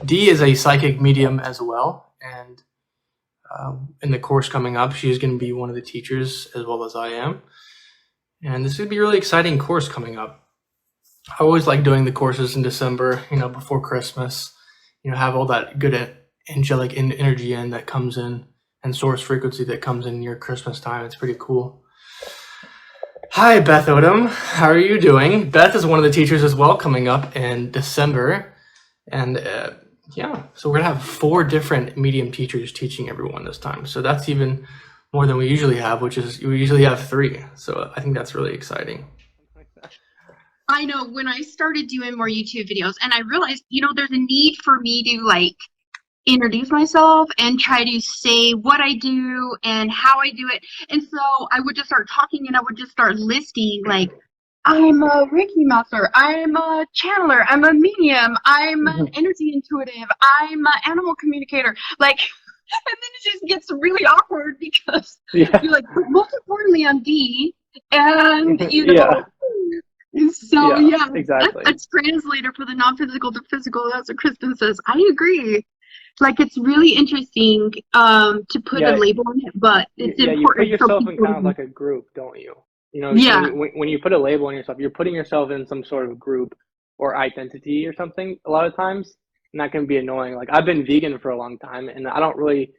Dee is a psychic medium as well, and in the course coming up, she's going to be one of the teachers as well as I am. And this is going to be a really exciting course coming up. I always like doing the courses in December, before Christmas, have all that good angelic energy in that comes in and source frequency that comes in near Christmas time. It's pretty cool. Hi, Beth Odom. How are you doing? Beth is one of the teachers as well coming up in December. And so we're going to have 4 different medium teachers teaching everyone this time. So that's even more than we usually have, which is we usually have 3. So I think that's really exciting. I know, when I started doing more YouTube videos and I realized, there's a need for me to introduce myself and try to say what I do and how I do it. And so I would just start talking and I would just start listing I'm a Reiki master, I'm a channeler, I'm a medium, I'm an energy intuitive, I'm an animal communicator. And then it just gets really awkward because you're most importantly, I'm Dee. And, So exactly. A translator for the non-physical to physical, as Kristen says. I agree. It's really interesting to put a label on it, but it's important. You put yourself in kind of like a group, don't you? When you put a label on yourself, you're putting yourself in some sort of group or identity or something a lot of times, and that can be annoying. I've been vegan for a long time, and I don't really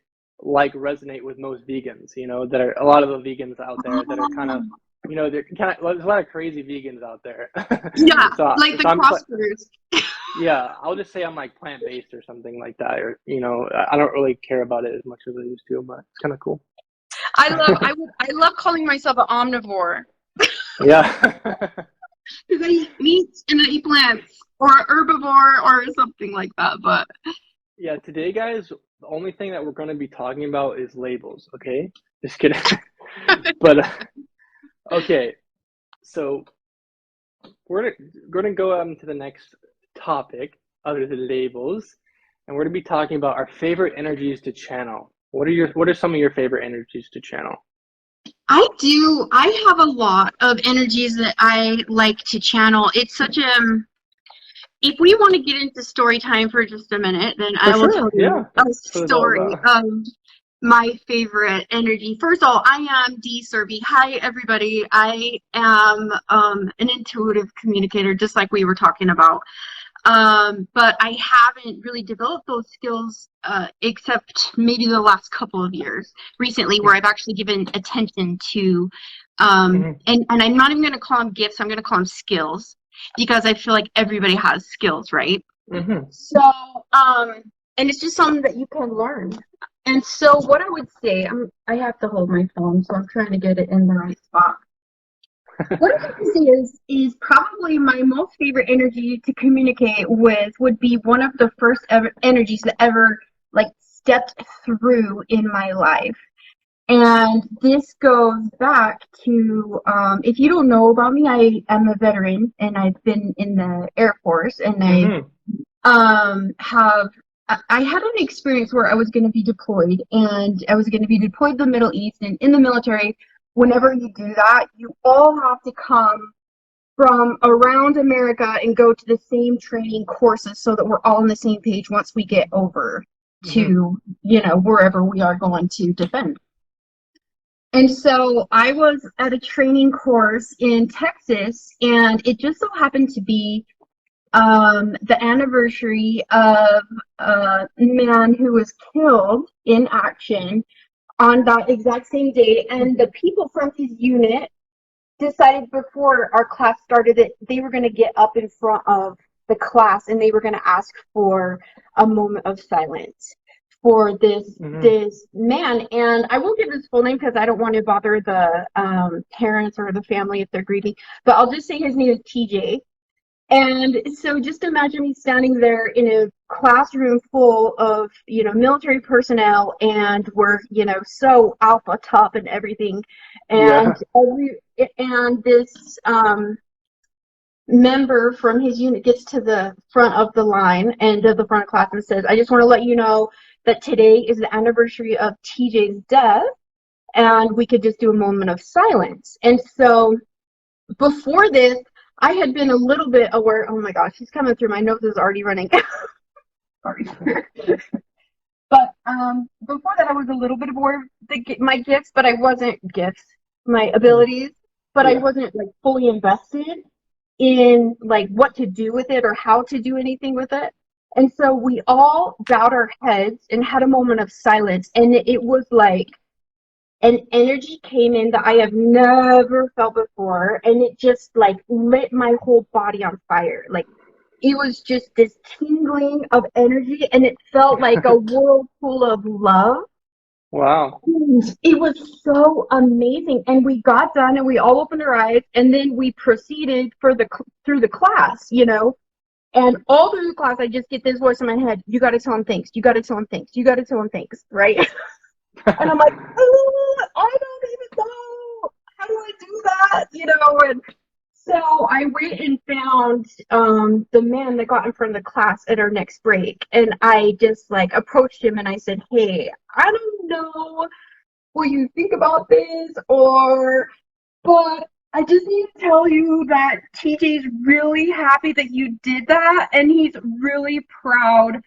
resonate with most vegans. That are a lot of the vegans out there that are kind of. There's a lot of crazy vegans out there. Yeah, the CrossFitters. I'll just say I'm plant-based or something like that, or I don't really care about it as much as I used to, but it's kind of cool. I love calling myself an omnivore. Yeah. Because I eat meat and I eat plants, or herbivore or something like that. But today, guys, the only thing that we're going to be talking about is labels. Okay, just kidding. But. Okay, so we're going to go on to the next topic other than labels, and we're going to be talking about our favorite energies to channel. What are some of your favorite energies to channel? I have a lot of energies that I like to channel. It's such if we want to get into story time for just a minute, then I will tell you a story. My favorite energy. First of all, I am Dee Serby. Hi, everybody. I am an intuitive communicator, just like we were talking about. But I haven't really developed those skills except maybe the last couple of years recently, where I've actually given attention to, and I'm not even going to call them gifts. I'm going to call them skills, because I feel like everybody has skills, right? So, and it's just something that you can learn. And so what I would say, I have to hold my phone, so I'm trying to get it in the right spot. What I would say is probably my most favorite energy to communicate with would be one of the first ever energies that ever stepped through in my life. And this goes back to, if you don't know about me, I am a veteran and I've been in the Air Force, and I had an experience where I was going to be deployed, and I was going to be deployed to the Middle East. And in the military, whenever you do that, you all have to come from around America and go to the same training courses so that we're all on the same page once we get over to, wherever we are going to defend. And so I was at a training course in Texas, and it just so happened to be the anniversary of a man who was killed in action on that exact same day. And the people from his unit decided before our class started that they were going to get up in front of the class and they were going to ask for a moment of silence for this man. And I won't give his full name because I don't want to bother the parents or the family if they're grieving, but I'll just say his name is TJ. And so just imagine me standing there in a classroom full of, military personnel, and we're, so alpha top and everything. And and this member from his unit gets to the front of the line and to the front of class and says, I just want to let you know that today is the anniversary of TJ's death, and we could just do a moment of silence. And so before this, I had been a little bit aware, oh my gosh, she's coming through, my nose is already running. Sorry. But before that, I was a little bit aware of my gifts, but I wasn't my abilities, but I Yeah. wasn't like fully invested in like what to do with it or how to do anything with it. And so we all bowed our heads and had a moment of silence, and it was like an energy came in that I have never felt before, and it just like lit my whole body on fire. Like it was just this tingling of energy, and it felt like a whirlpool of love. Wow. And it was so amazing. And we got done, and we all opened our eyes, and then we proceeded through the class, you know. And all through the class, I just get this voice in my head: "You got to tell him things. You got to tell him things. You got to tell him things." Right? And I'm like, "Oh, I don't even know. How do I do that?" You know. And so I went and found the man that got in front of the class at our next break, and I just like approached him and I said, "Hey, I don't know what you think about this, but I just need to tell you that TJ's really happy that you did that, and he's really proud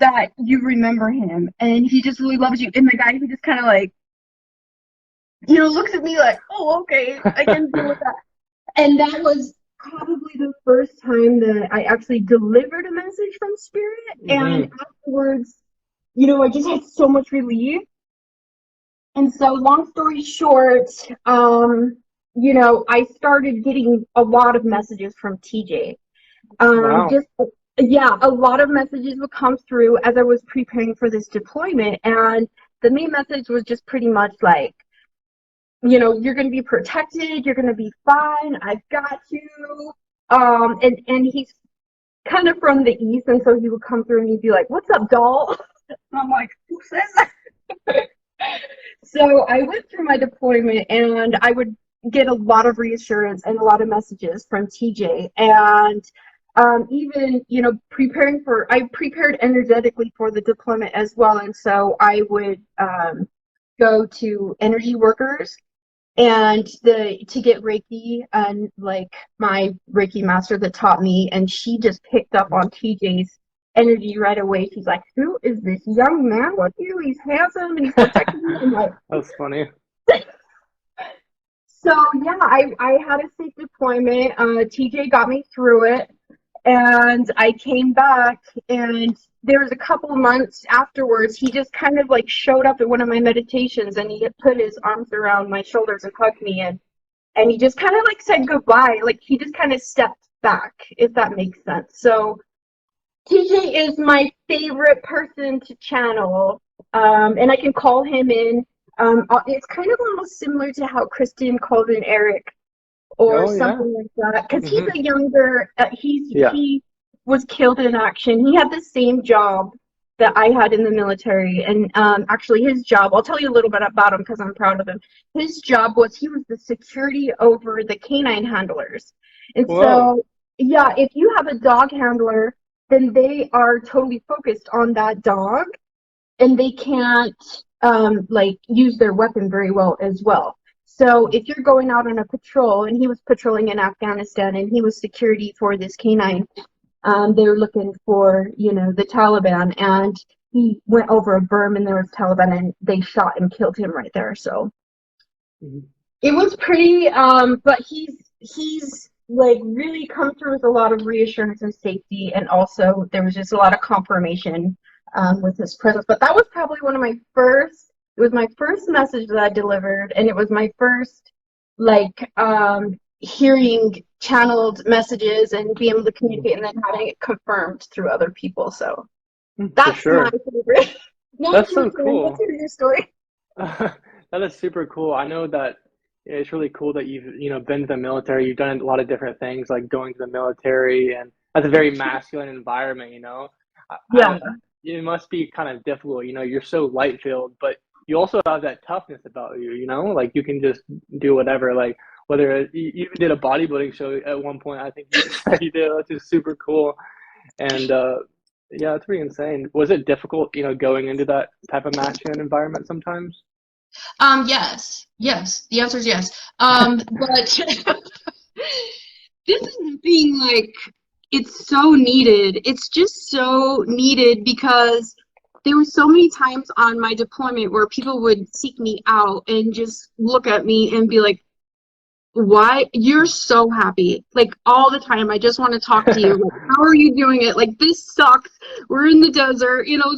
that you remember him, and he just really loves you." And the guy, he just kind of like, you know, looks at me like, "Oh, okay, I can deal with that." And that was probably the first time that I actually delivered a message from spirit. And afterwards, you know, I just had so much relief. And so, long story short, you know, I started getting a lot of messages from TJ. Wow. Yeah, a lot of messages would come through as I was preparing for this deployment. And the main message was just pretty much like, you know, "You're going to be protected. You're going to be fine. I've got you." And he's kind of from the east, and so he would come through and he'd be like, "What's up, doll?" And I'm like, "Who says that?" So I went through my deployment, and I would get a lot of reassurance and a lot of messages from TJ. And even, you know, I prepared energetically for the deployment as well. And so I would go to energy workers and to get Reiki, and like my Reiki master that taught me, and she just picked up on TJ's energy right away. She's like, "Who is this young man with you? He's handsome and he's protecting you." I'm like, That's funny. so yeah, I had a safe deployment. TJ got me through it, and I came back, and there was a couple of months afterwards, he just kind of like showed up at one of my meditations, and he had put his arms around my shoulders and hugged me, and he just kind of like said goodbye. Like he just kind of stepped back, if that makes sense. So TJ is my favorite person to channel, and I can call him in. It's kind of almost similar to how Kristen called in Eric, or something like that, because he's a younger. He was killed in action. He had the same job that I had in the military, and actually his job, I'll tell you a little bit about him because I'm proud of him. His job was, he was the security over the canine handlers. And so, yeah, if you have a dog handler, then they are totally focused on that dog, and they can't like use their weapon very well as well. So if you're going out on a patrol, and he was patrolling in Afghanistan, and he was security for this canine, they were looking for, you know, the Taliban, and he went over a berm and there was Taliban, and they shot and killed him right there. So it was pretty, but he's like really come through with a lot of reassurance and safety, and also there was just a lot of confirmation with his presence. But that was probably one of my first, it was my first message that I delivered, and it was my first like hearing channeled messages and being able to communicate, and then having it confirmed through other people. So that's my favorite. That's so cool. What's your story? That is super cool. I know that it's really cool that you've, you know, been to the military. You've done a lot of different things, like going to the military, and that's a very masculine environment, you know. Yeah. It must be kind of difficult, you know. You're so light filled, but you also have that toughness about you, you know. Like you can just do whatever. Like whether you even did a bodybuilding show at one point, I think you said you did, which is super cool. And yeah, it's pretty insane. Was it difficult, you know, going into that type of masculine environment sometimes? Yes. The answer is yes. But this is being like, it's so needed. It's just so needed because there were so many times on my deployment where people would seek me out and just look at me and be like, why you're so happy, like all the time. I just want to talk to you. Like, how are you doing it? Like, this sucks. We're in the desert, you know,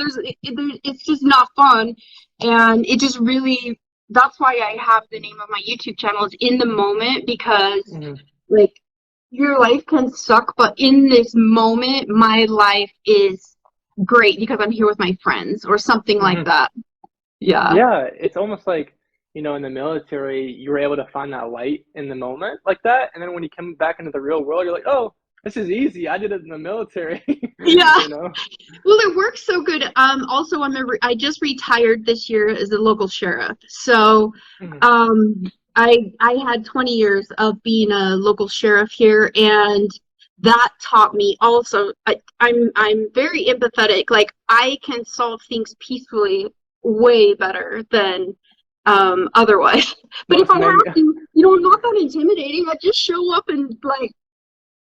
it's just not fun. And it just really, that's why I have the name of my YouTube channel is In the Moment, because like your life can suck, but in this moment my life is great because I'm here with my friends or something like that. Yeah, it's almost like, you know, in the military, you were able to find that light in the moment like that. And then when you come back into the real world, you're like, oh, this is easy. I did it in the military. Yeah. You know? Well, it works so good. Also, I just retired this year as a local sheriff. So, I had 20 years of being a local sheriff here, and that taught me also. I'm very empathetic. Like, I can solve things peacefully way better than otherwise. But if I have to, you know, I'm not that intimidating. I just show up and like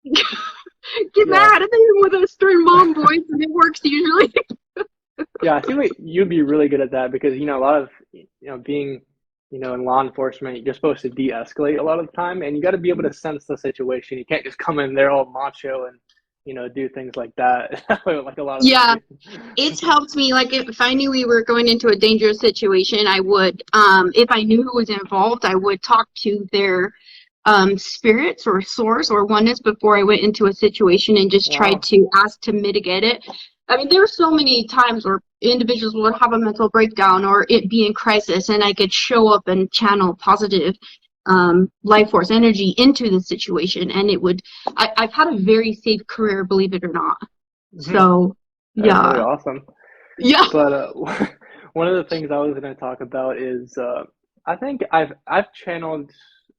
get mad at them with a stern mom voice, and it works usually. Yeah, I feel like you'd be really good at that because, you know, a lot of, you know, being, you know, in law enforcement, you're supposed to de-escalate a lot of the time, and you got to be able to sense the situation. You can't just come in there all macho and, you know, do things like that. Like a lot of Yeah, them do. it's helped me. Like, if I knew we were going into a dangerous situation, I would, if I knew who was involved, I would talk to their spirits or source or oneness before I went into a situation and just tried to ask to mitigate it. I mean, there are so many times where individuals would have a mental breakdown or it be in crisis, and I could show up and channel positive life force energy into the situation, and it would. I've had a very safe career, believe it or not. So, That's yeah. really awesome. Yeah. But one of the things I was going to talk about is I think I've channeled.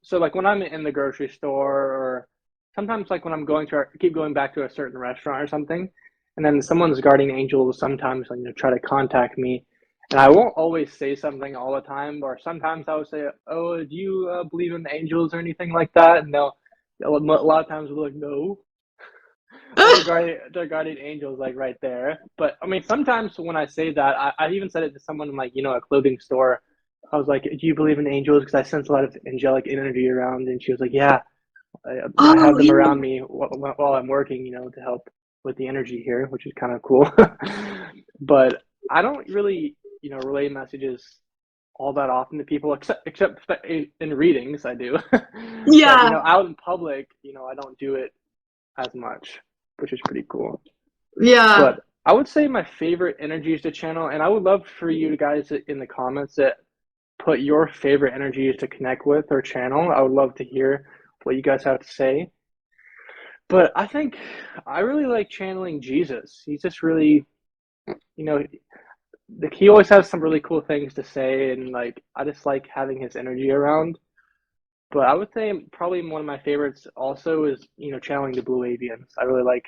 So like when I'm in the grocery store, or sometimes like when I'm going to keep going back to a certain restaurant or something, and then someone's guardian angels sometimes, like, you know, try to contact me, and I won't always say something all the time, or sometimes I would say, "Oh, do you believe in angels or anything like that?" And they'll a lot of times they'll be like, "No." Their guardian angels like right there. But I mean, sometimes when I say that, I even said it to someone in, like, you know, a clothing store. I was like, "Do you believe in angels?" Because I sense a lot of angelic energy around, and she was like, "Yeah, I have them around me while I'm working, you know, to help with the energy here," which is kind of cool. But I don't really, you know, relay messages all that often to people, except in readings, I do. But you know, out in public, you know, I don't do it as much, which is pretty cool. Yeah. But I would say my favorite energies to channel, and I would love for you guys in the comments that put your favorite energies to connect with or channel. I would love to hear what you guys have to say. But I think I really like channeling Jesus. He's just really, you know, like, he always has some really cool things to say, and like I just like having his energy around. But I would say probably one of my favorites also is, you know, channeling the blue avians. I really like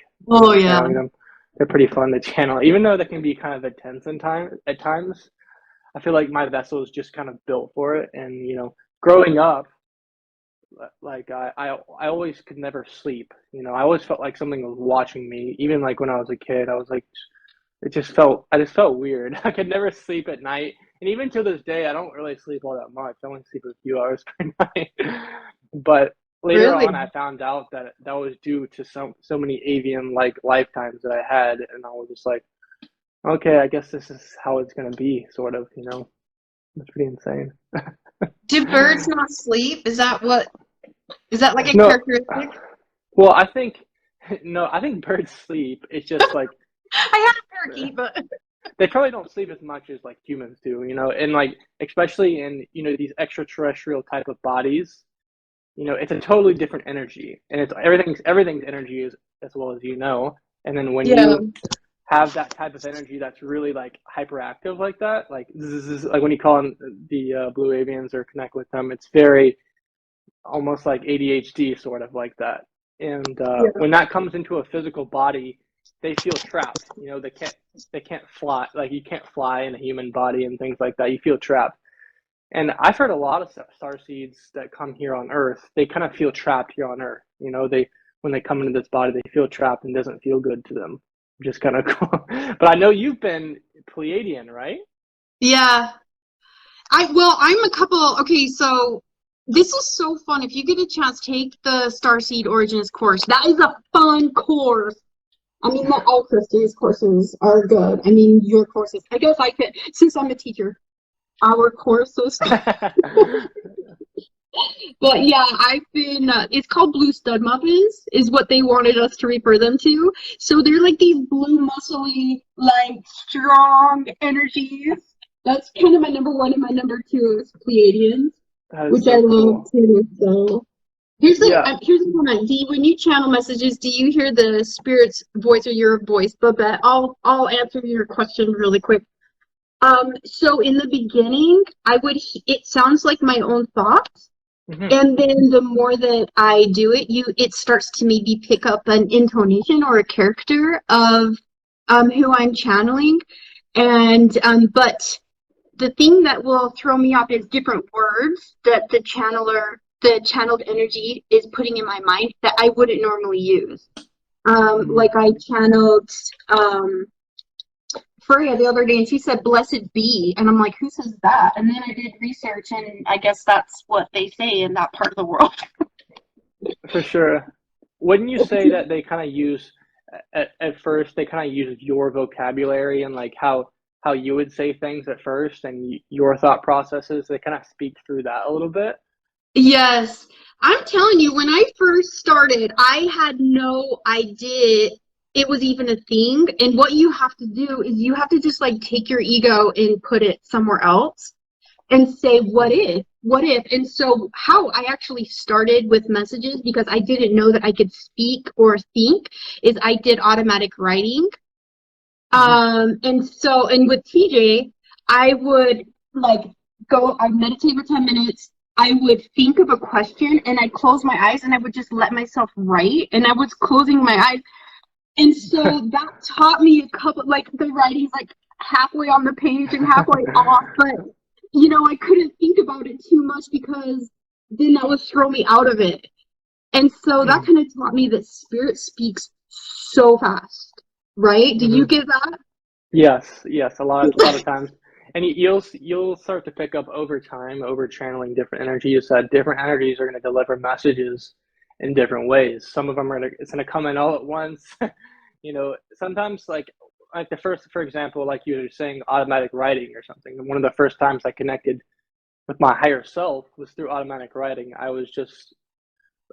channeling them. They're pretty fun to channel, even though they can be kind of intense at times. I feel like my vessel is just kind of built for it. And, you know, growing up, like I always could never sleep. You know, I always felt like something was watching me. Even like when I was a kid, I was like, I just felt weird. I could never sleep at night. And even to this day, I don't really sleep all that much. I only sleep a few hours per night. But later on, I found out that that was due to so many avian like lifetimes that I had, and I was just like, okay, I guess this is how it's gonna be, sort of. You know, it's pretty insane. Do birds not sleep? Is that like a No, characteristic? well, I think no, I think birds sleep. It's just like I had a parakeet, but they probably don't sleep as much as like humans do, you know, and like especially in, you know, these extraterrestrial type of bodies, you know, it's a totally different energy, and it's everything's energy is as well, as you know. And then when you have that type of energy that's really like hyperactive like that, like like when you call on the blue avians or connect with them, it's very almost like ADHD sort of like that. And when that comes into a physical body, they feel trapped. You know, they can't fly. Like, you can't fly in a human body and things like that. You feel trapped. And I've heard a lot of star seeds that come here on Earth. They kind of feel trapped here on Earth. You know, when they come into this body, they feel trapped and doesn't feel good to them, which is kind of cool. But I know you've been Pleiadian, right? Yeah. I'm a couple. Okay, so this is so fun. If you get a chance, take the Starseed Origins course. That is a fun course. I mean, not all Christians' courses are good. I mean, your courses. I guess I could, since I'm a teacher, our courses. But yeah, I've been, it's called Blue Stud Muffins, is what they wanted us to refer them to. So they're like these blue, muscly, like strong energies. That's kind of my number one, and my number two is Pleiadians, which I love too. So here's the comment. Dee, when you channel messages, do you hear the spirit's voice or your voice? Babette, I'll answer your question really quick. So in the beginning, it sounds like my own thoughts. Mm-hmm. And then the more that I do it, it starts to maybe pick up an intonation or a character of who I'm channeling. And but the thing that will throw me off is different words that the channeled energy is putting in my mind that I wouldn't normally use. Like I channeled Freya the other day, and she said "blessed be," and I'm like, who says that? And then I did research, and I guess that's what they say in that part of the world. For sure. Wouldn't you say that they kind of use at first, they kind of use your vocabulary and like how you would say things at first and your thought processes, they kind of speak through that a little bit? Yes. I'm telling you, when I first started, I had no idea it was even a thing. And what you have to do is you have to just like take your ego and put it somewhere else and say, what if? And so how I actually started with messages, because I didn't know that I could speak or think, is I did automatic writing. And with TJ, I would I'd meditate for 10 minutes. I would think of a question and I'd close my eyes and I would just let myself write, and I was closing my eyes. And so that taught me a couple, like the writing's like halfway on the page and halfway off, but I couldn't think about it too much because then that would throw me out of it. And so that kind of taught me that spirit speaks so fast, right? Do you get that? Yes, a lot of times. And you'll start to pick up over time, over channeling different energies, that different energies are going to deliver messages in different ways. Some of them it's going to come in all at once. Sometimes like the first, for example, like you were saying, automatic writing or something. One of the first times I connected with my higher self was through automatic writing. I was just,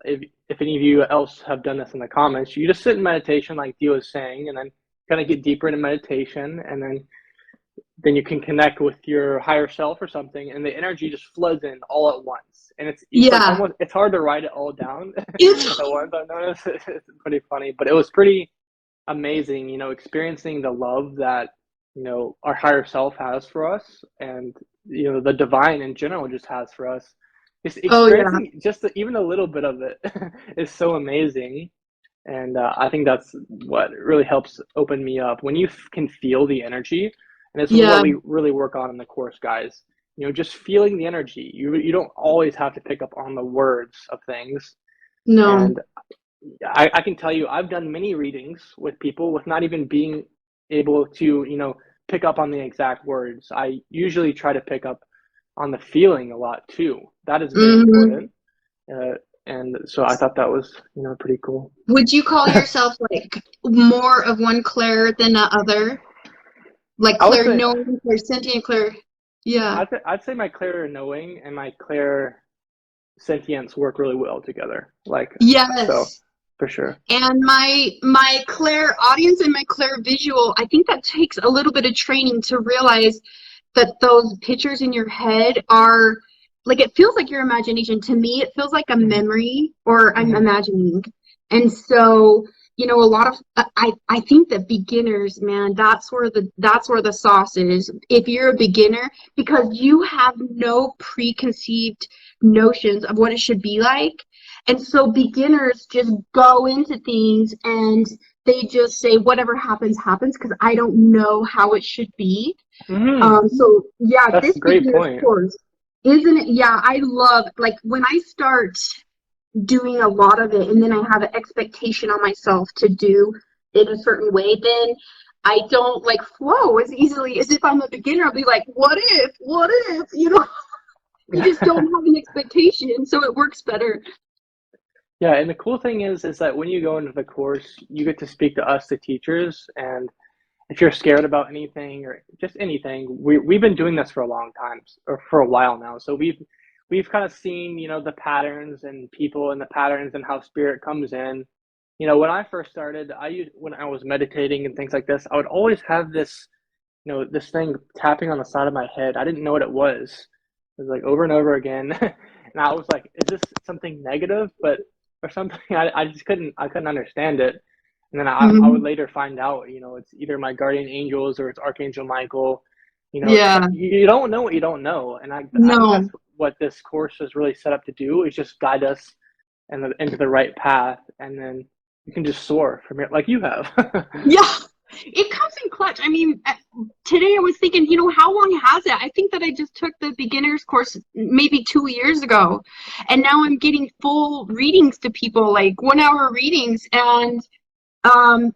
if any of you else have done this in the comments, you just sit in meditation like Dee was saying, and then kind of get deeper into meditation, and then you can connect with your higher self or something, and the energy just floods in all at once. And it's like it's hard to write it all down at once. I noticed it's pretty funny, but it was pretty amazing, experiencing the love that, our higher self has for us, and, the divine in general just has for us. Just experiencing even a little bit of it is so amazing. And I think that's what really helps open me up. When you can feel the energy, and this is what we really work on in the course, guys. Just feeling the energy. You don't always have to pick up on the words of things. No. And I can tell you, I've done many readings with people with not even being able to, pick up on the exact words. I usually try to pick up on the feeling a lot too. That is very important. And so I thought that was, pretty cool. Would you call yourself like more of one clair than the other? Like clair knowing, clair sentient, clair. Yeah. I'd say my clair knowing and my clair sentience work really well together. Yes. So for sure. And my clair audience and my clair visual, I think that takes a little bit of training to realize that those pictures in your head are it feels like your imagination. To me, it feels like a memory, or I'm imagining. And so, a lot of I think that beginners, man, that's where the sauce is. If you're a beginner, because you have no preconceived notions of what it should be like. And so beginners just go into things and they just say whatever happens, happens, because I don't know how it should be. So yeah, that's this a great point. Course, isn't it? Yeah, I love when I start doing a lot of it, and then I have an expectation on myself to do it a certain way, then I don't like flow as easily as if I'm a beginner. I'll be like, what if, you know, you just don't have an expectation, so it works better. Yeah, and the cool thing is that when you go into the course, you get to speak to us, the teachers, and if you're scared about anything or just anything, we've been doing this for a long time, or for a while now. So we've kind of seen, you know, the patterns and people and the patterns and how spirit comes in. You know, when I first started, when I was meditating and things like this, I would always have this, you know, this thing tapping on the side of my head. I didn't know what it was. It was like over and over again, and I was like, "Is this something negative?" But or something, I just couldn't understand it. And then I would Mhm. later find out, you know, it's either my guardian angels or it's Archangel Michael. You know, Yeah, you don't know what you don't know, and I think that's no. what this course is really set up to do, is just guide us into the right path, and then you can just soar from here like you have. Yeah, it comes in clutch. I mean, today I was thinking, you know, how long has it? I think that I just took the beginner's course maybe 2 years ago, and now I'm getting full readings to people, like 1 hour readings, and um,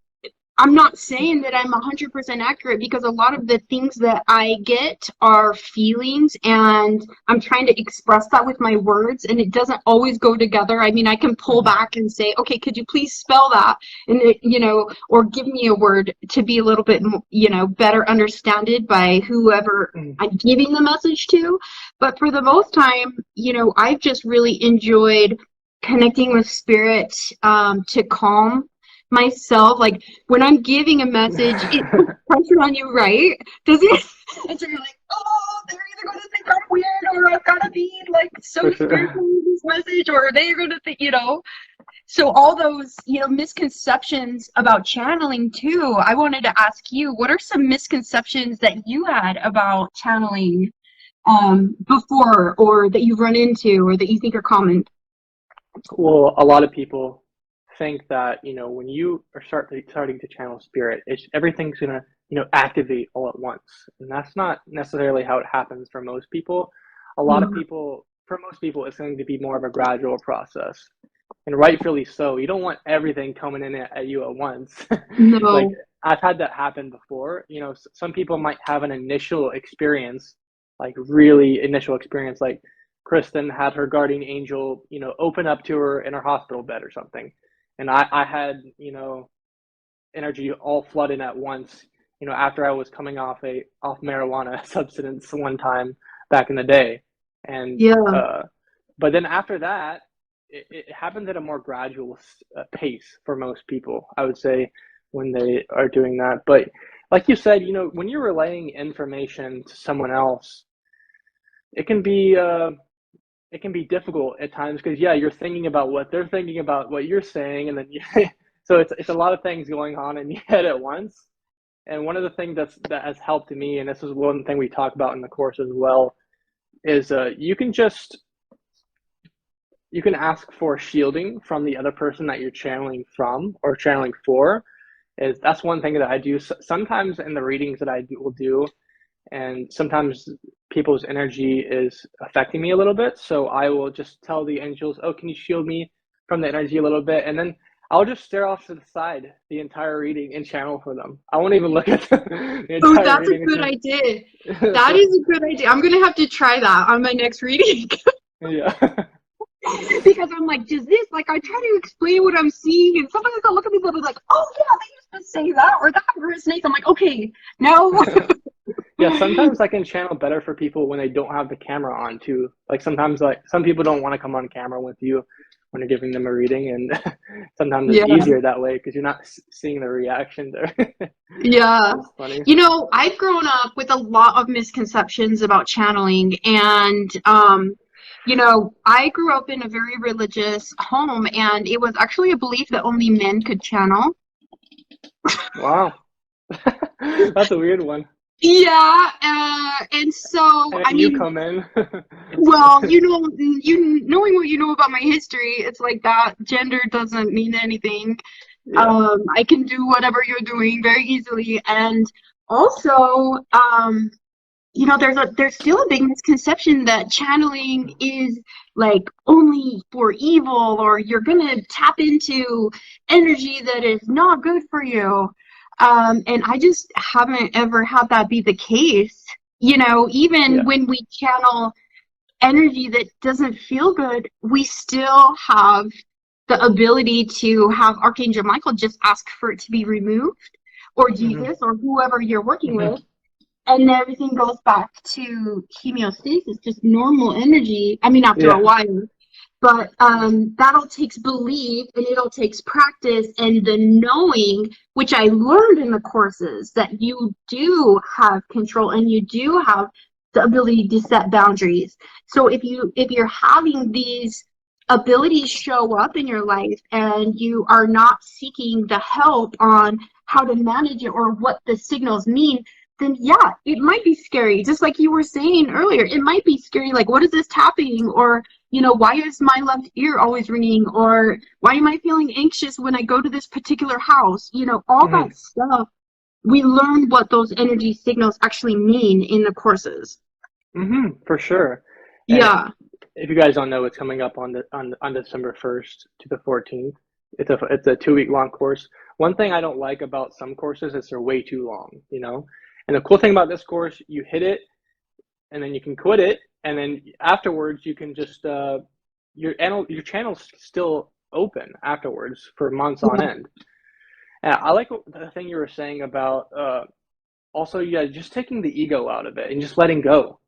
I'm not saying that I'm 100% accurate, because a lot of the things that I get are feelings, and I'm trying to express that with my words, and it doesn't always go together. I mean, I can pull Mhm. back and say, okay, could you please spell that? And it, you know, or give me a word to be a little bit, you know, better understood by whoever Mhm. I'm giving the message to. But for the most time, you know, I've just really enjoyed connecting with spirit, to calm myself. Like, when I'm giving a message, it puts pressure on you, right? Does it? And so you're like, oh, they're either going to think I'm weird, or I've got to be like For so sure. spiritual with this message, or they're going to think, you know. So all those, you know, misconceptions about channeling too. I wanted to ask you, what are some misconceptions that you had about channeling, before, or that you've run into, or that you think are common? Well, a lot of people think that, you know, when you are starting to channel spirit, everything's gonna, you know, activate all at once, and that's not necessarily how it happens for most people. For most people, it's going to be more of a gradual process, and rightfully so. You don't want everything coming in at you at once. Like, No. I've had that happen before. You know, some people might have an initial experience, like really initial experience, like Kristen had her guardian angel, you know, open up to her in her hospital bed or something. And I had, you know, energy all flooding at once, you know, after I was coming off marijuana substance one time back in the day. And Yeah. but then after that, it happens at a more gradual pace for most people, I would say, when they are doing that. But like you said, you know, when you're relaying information to someone else, it can be it can be difficult at times, because yeah, you're thinking about what they're thinking about what you're saying, and then so it's a lot of things going on in your head at once. And one of the things that has helped me, and this is one thing we talk about in the course as well, is you can ask for shielding from the other person that you're channeling from or channeling for. Is That's one thing that I do sometimes in the readings that will do, and sometimes people's energy is affecting me a little bit, so I will just tell the angels, oh, can you shield me from the energy a little bit, and then I'll just stare off to the side the entire reading and channel for them. I won't even look at the Oh, entire that's a reading. good idea. That So is a good idea. I'm gonna have to try that on my next reading. yeah. Because I'm like, does this, like, I try to explain what I'm seeing, and sometimes I look at people and be like, oh yeah, they used to say that, or that resonates. I'm like, okay, no. Yeah, sometimes I can channel better for people when they don't have the camera on too. Like sometimes, like some people don't want to come on camera with you when you're giving them a reading, and sometimes it's Yeah. easier that way because you're not seeing the reaction there. Yeah. It's funny. You know, I've grown up with a lot of misconceptions about channeling, and you know, I grew up in a very religious home, and it was actually a belief that only men could channel. Wow. That's a weird one. Yeah, and so, And I then you mean, come in. well, you know, you knowing what you know about my history, it's like that gender doesn't mean anything. Yeah. I can do whatever you're doing very easily, and also, you know, there's still a big misconception that channeling is like only for evil, or you're gonna tap into energy that is not good for you. And I just haven't ever had that be the case. You know, Yeah. even when we channel energy that doesn't feel good, we still have the ability to have Archangel Michael just ask for it to be removed, or Jesus, or whoever you're working with, and everything goes back to homeostasis, just normal energy. I mean, after a while, but that all takes belief, and it all takes practice, and the knowing, which I learned in the courses, that you do have control and you do have the ability to set boundaries. So if you're having these abilities show up in your life and you are not seeking the help on how to manage it or what the signals mean, then yeah, it might be scary. Just like you were saying earlier, it might be scary. Like, what is this tapping? Or, you know, why is my left ear always ringing? Or why am I feeling anxious when I go to this particular house? You know, all that stuff. We learn what those energy signals actually mean in the courses. For sure. And Yeah. if you guys don't know, it's coming up on December 1st to the 14th. It's a 2-week long course. One thing I don't like about some courses is they're way too long, you know? And the cool thing about this course, you hit it and then you can quit it, and then afterwards you can just your channel's still open afterwards for months on end. And I like the thing you were saying about also, yeah, just taking the ego out of it and just letting go.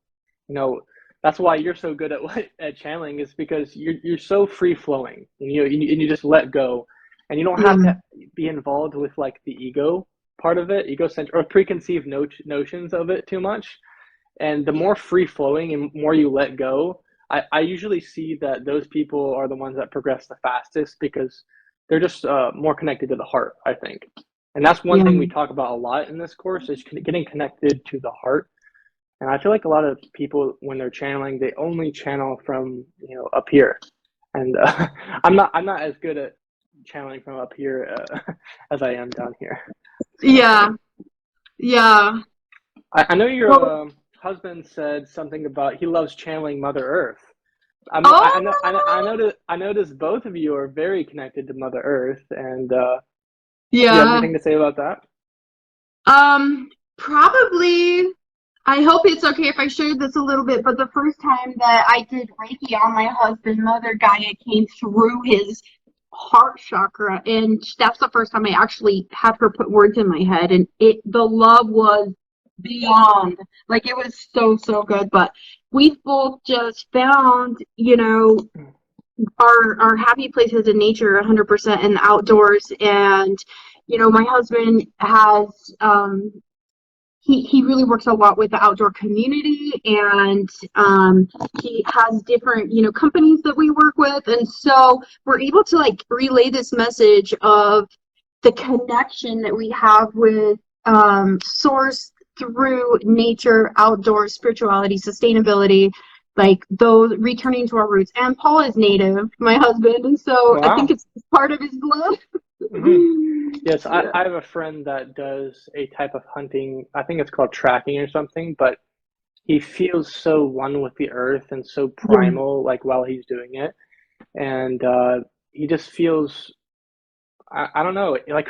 You know, that's why you're so good at channeling, is because you're so free flowing, and you just let go, and you don't have to be involved with like the ego part of it, egocentric or preconceived notions of it too much. And the more free flowing and more you let go, I usually see that those people are the ones that progress the fastest, because they're just more connected to the heart, I think. And that's one thing we talk about a lot in this course, is getting connected to the heart. And I feel like a lot of people, when they're channeling, they only channel from, you know, up here. And I'm not as good at channeling from up here as I am down here. So, Yeah. I know your husband said something about he loves channeling Mother Earth. I noticed both of you are very connected to Mother Earth, and do you have anything to say about that? Probably. I hope it's okay if I share this a little bit, but the first time that I did Reiki on my husband, Mother Gaia came through his heart chakra, and that's the first time I actually had her put words in my head, and the love was beyond. Like, it was so good. But we've both just found, you know, our happy places in nature 100% in the outdoors. And, you know, my husband has he really works a lot with the outdoor community, and he has different, you know, companies that we work with, and so we're able to like relay this message of the connection that we have with source through nature, outdoor spirituality, sustainability, like those returning to our roots. And Paul is Native, my husband, and so I think it's part of his blood. Yes, I have a friend that does a type of hunting. I think it's called tracking or something, but he feels so one with the earth and so primal, like while he's doing it. And he just feels, I don't know, like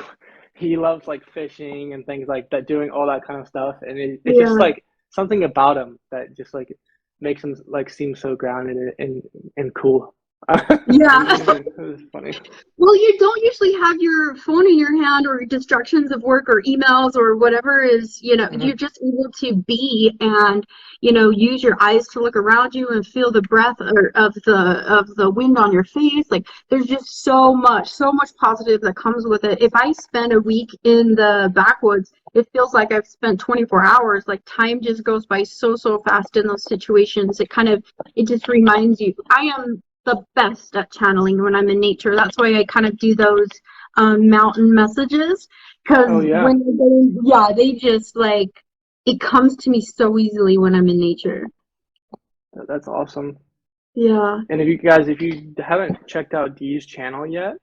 he loves like fishing and things like that, doing all that kind of stuff. And it's just like something about him that just like makes him like seem so grounded and cool. It was funny. Well, you don't usually have your phone in your hand, or distractions of work or emails or whatever is, you know, you're just able to be, and, you know, use your eyes to look around you and feel the breath of the wind on your face. Like, there's just so much positive that comes with it. If I spend a week in the backwoods, it feels like I've spent 24 hours. Like, time just goes by so fast in those situations. It just reminds you, I am the best at channeling when I'm in nature. That's why I kind of do those mountain messages, because when they just like, it comes to me so easily when I'm in nature. That's awesome. Yeah. And if you haven't checked out Dee's channel yet,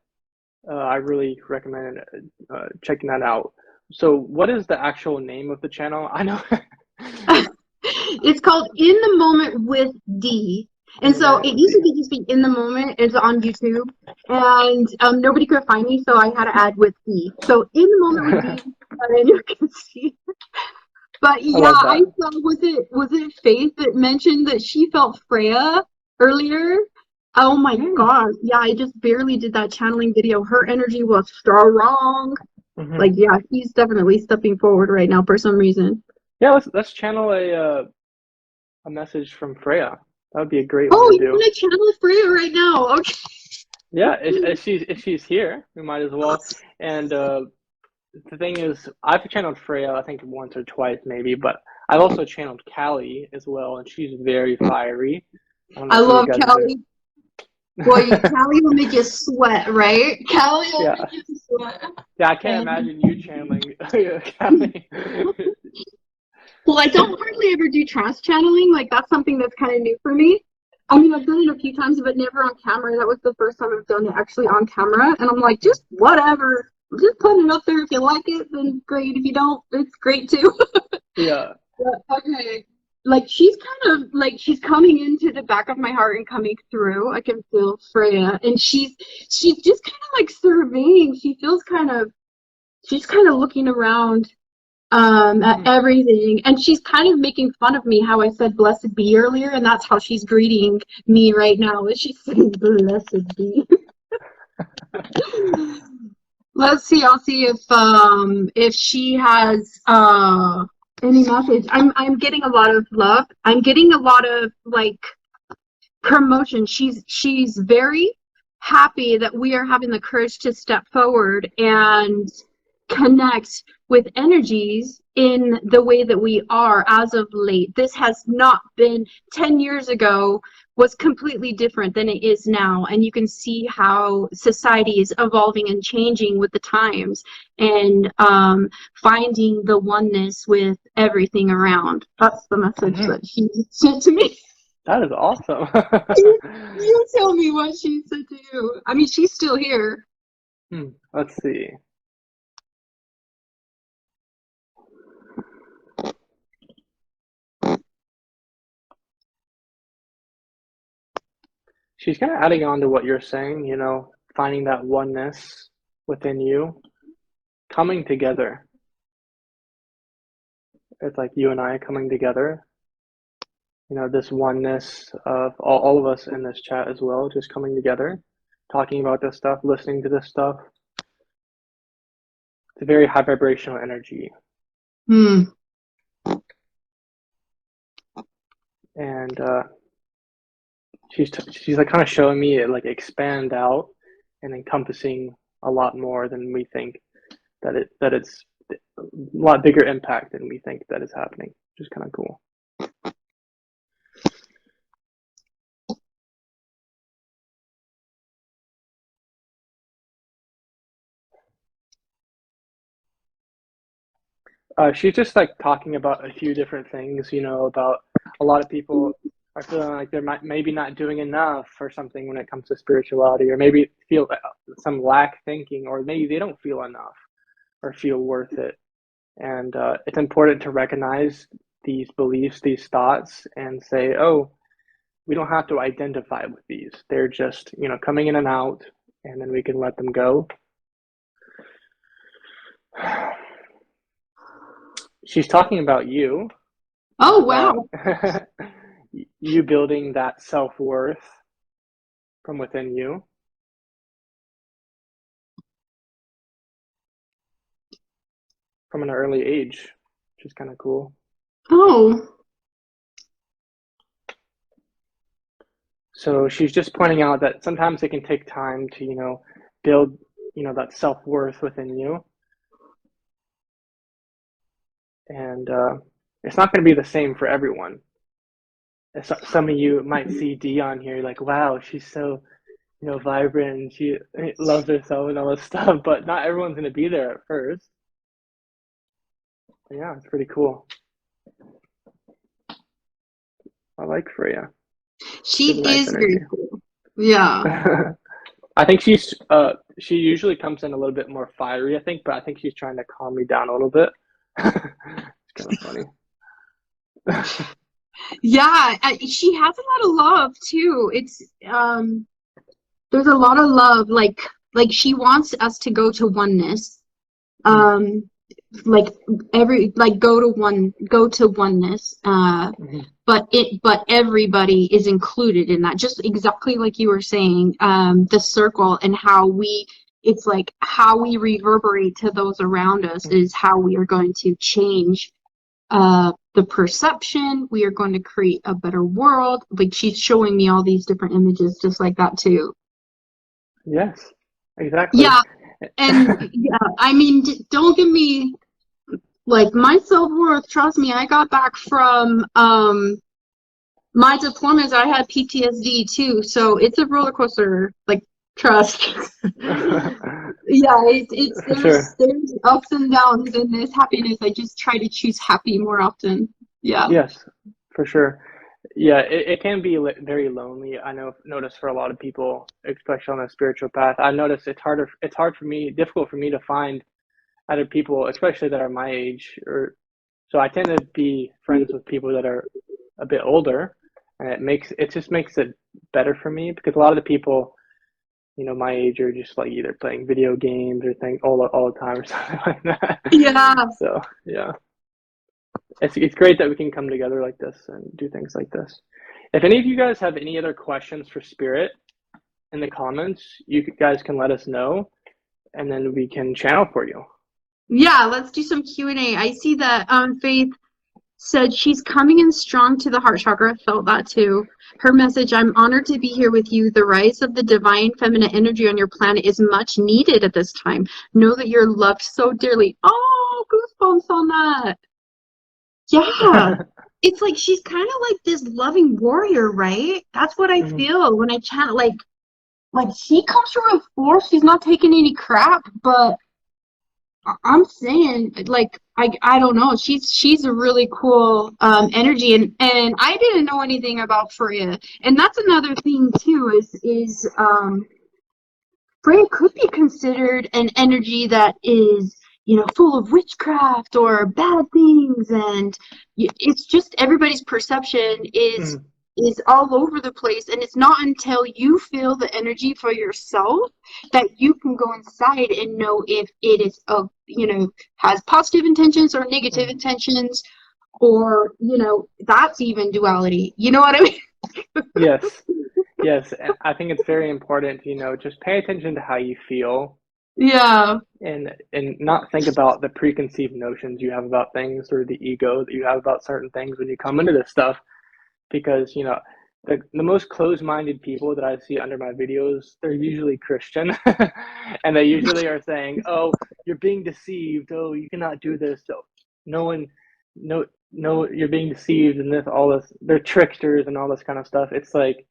I really recommend checking that out. So what is the actual name of the channel? I know. It's called In the Moment with Dee. And so it used to be just be In the Moment. It's on YouTube. And nobody could find me, so I had to add with Dee. So In the Moment with Dee, and you can see. But yeah, I saw, was it Faith that mentioned that she felt Freya earlier? Oh my gosh. Yeah, I just barely did that channeling video. Her energy was strong. Like, yeah, he's definitely stepping forward right now for some reason. Yeah, let's channel a message from Freya. That would be a great one Oh, to you're do. gonna channel Freya right now. Okay. Yeah, if she's here, we might as well. And the thing is, I've channeled Freya, I think once or twice maybe, but I've also channeled Callie as well, and she's very fiery. I love Callie. Boy, Callie will make you sweat, right? Callie will make you sweat. Yeah, I can't imagine you channeling Callie. Well, I don't hardly ever do trance channeling. Like, that's something that's kind of new for me. I mean, I've done it a few times, but never on camera. That was the first time I've done it actually on camera. And I'm like, just whatever. Just put it up there. If you like it, then great. If you don't, it's great too. Yeah. But, okay. Like, she's kind of, like, she's coming into the back of my heart and coming through. I can feel Freya. And she's just kind of like surveying. She's kind of looking around at everything, and she's kind of making fun of me how I said blessed be earlier, and that's how she's greeting me right now, is she's saying blessed be. Let's see, I'll see if she has any message. I'm getting a lot of love. I'm getting a lot of like promotion. She's very happy that we are having the courage to step forward and connect with energies in the way that we are as of late. This has not been 10 years ago was completely different than it is now, and you can see how society is evolving and changing with the times, and finding the oneness with everything around. That's the message that she sent to me. That is awesome. You tell me what she said to you. I mean, she's still here. Let's see. She's kind of adding on to what you're saying, you know, finding that oneness within you, coming together. It's like you and I coming together. You know, this oneness of all of us in this chat as well, just coming together, talking about this stuff, listening to this stuff. It's a very high vibrational energy. And she's like kind of showing me it like expand out and encompassing a lot more than we think that it's a lot bigger impact than we think that is happening, which is kind of cool. She's just like talking about a few different things, you know, about a lot of people are feeling like they're maybe not doing enough or something when it comes to spirituality, or maybe feel some lack thinking, or maybe they don't feel enough or feel worth it. And it's important to recognize these beliefs, these thoughts, and say, oh, we don't have to identify with these. They're just, you know, coming in and out, and then we can let them go. She's talking about you. Oh, wow. You building that self-worth from within you. From an early age, which is kind of cool. Oh. So she's just pointing out that sometimes it can take time to, you know, build, you know, that self-worth within you. And it's not going to be the same for everyone. Some of you might see Dee on here, like, wow, she's so, you know, vibrant, and she loves herself and all this stuff, but not everyone's going to be there at first. But yeah, it's pretty cool. I like Freya. She is very cool. Yeah. I think she usually comes in a little bit more fiery, I think, but I think she's trying to calm me down a little bit. It's kind of funny. Yeah, she has a lot of love too. It's there's a lot of love, like she wants us to go to oneness. Mm. Um, like go to oneness. Mhm. But everybody is included in that, just exactly like you were saying. The circle and how it's like how we reverberate to those around us is how we are going to change the perception. We are going to create a better world. Like she's showing me all these different images just like that too. Yes, exactly. Yeah, and yeah, I mean, don't give me like my self-worth. Trust me, I got back from my deployments. I had PTSD too, so it's a roller coaster. Like, trust. Yeah, it's For sure. there's ups and downs in this happiness. I just try to choose happy more often. Yeah. Yes, for sure. Yeah, it can be very lonely. I know, notice for a lot of people, especially on the spiritual path. I noticed it's hard for me, difficult for me to find other people, especially that are my age. Or so I tend to be friends with people that are a bit older, and it just makes it better for me because a lot of the people, my age are just like either playing video games or things all the time or something like that. Yeah. So yeah. It's great that we can come together like this and do things like this. If any of you guys have any other questions for Spirit in the comments, you guys can let us know, and then we can channel for you. Yeah, let's do some Q&A. I see that Faith said she's coming in strong to the heart chakra. Felt that too. Her message, I'm honored to be here with you. The rise of the divine feminine energy on your planet is much needed at this time. Know that you're loved so dearly. Oh, goosebumps on that. Yeah. It's like she's kind of like this loving warrior, right? That's what I Mhm. feel when I chant like she comes from a force. She's not taking any crap, but I'm saying like I don't know. She's a really cool energy, and I didn't know anything about Freya. And that's another thing too is Freya could be considered an energy that is, full of witchcraft or bad things, and it's just everybody's perception Mhm. is all over the place, and it's not until you feel the energy for yourself that you can go inside and know if it is has positive intentions or negative Mhm. intentions, or that's even duality. You know what I mean? Yes, yes. And I think it's very important, just pay attention to how you feel Yeah. and not think about the preconceived notions you have about things or the ego that you have about certain things when you come into this stuff. Because the most closed-minded people that I see under my videos, they're usually Christian, and they usually are saying, "Oh, you're being deceived. Oh, you cannot do this. Oh, no one, no, no, you're being deceived," and this, all this. They're tricksters and all this kind of stuff. It's like,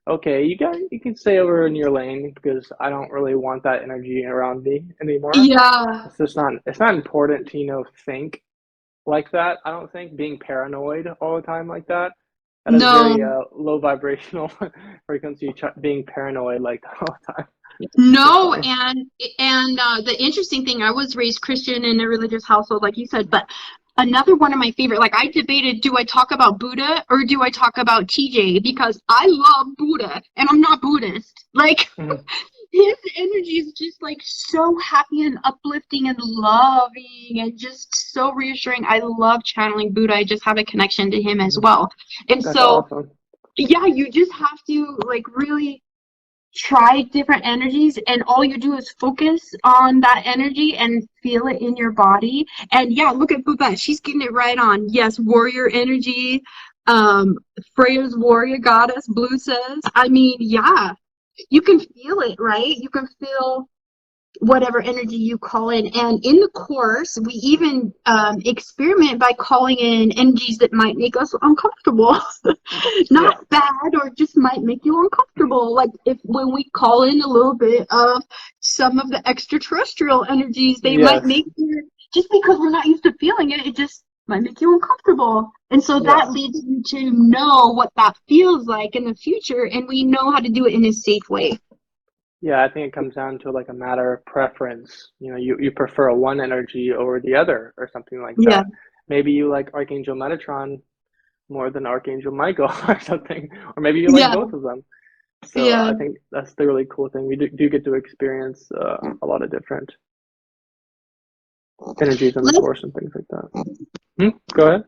okay, you can stay over in your lane because I don't really want that energy around me anymore. Yeah. It's not important to think like that. I don't think being paranoid all the time like that. That is very No. low vibrational frequency. Being paranoid like that all the time. It's just No, funny. and the interesting thing, I was raised Christian in a religious household, like you said, but another one of my favorite, like I debated, do I talk about Buddha or do I talk about TJ? Because I love Buddha and I'm not Buddhist. Like Mhm. his energy is just like so happy and uplifting and loving and just so reassuring. I love channeling Buddha. I just have a connection to him as Mhm. well. And That's so, awesome. yeah, you just have to like really try different energies, and all you do is focus on that energy and feel it in your body. And yeah, look at Buba, she's getting it right on. Yes, warrior energy. um Freya's warrior goddess, Blue says. I mean, yeah, you can feel it, right? You can feel whatever energy you call in. And in the course, we even experiment by calling in energies that might make us uncomfortable. Yeah. Not bad, or just might make you uncomfortable. Like if when we call in a little bit of some of the extraterrestrial energies, they might Yes. make you, just because we're not used to feeling it, it just might make you uncomfortable. And so Yeah. that leads you to know what that feels like in the future, and we know how to do it in a safe way. Yeah. I think it comes down to like a matter of preference. You prefer one energy over the other or something like Yeah. that. Maybe you like Archangel Metatron more than Archangel Michael or something, or maybe you like Yeah, both of them. So yeah. I think that's the really cool thing. We do get to experience a lot of different energies in the Let's course and things like that. Go ahead.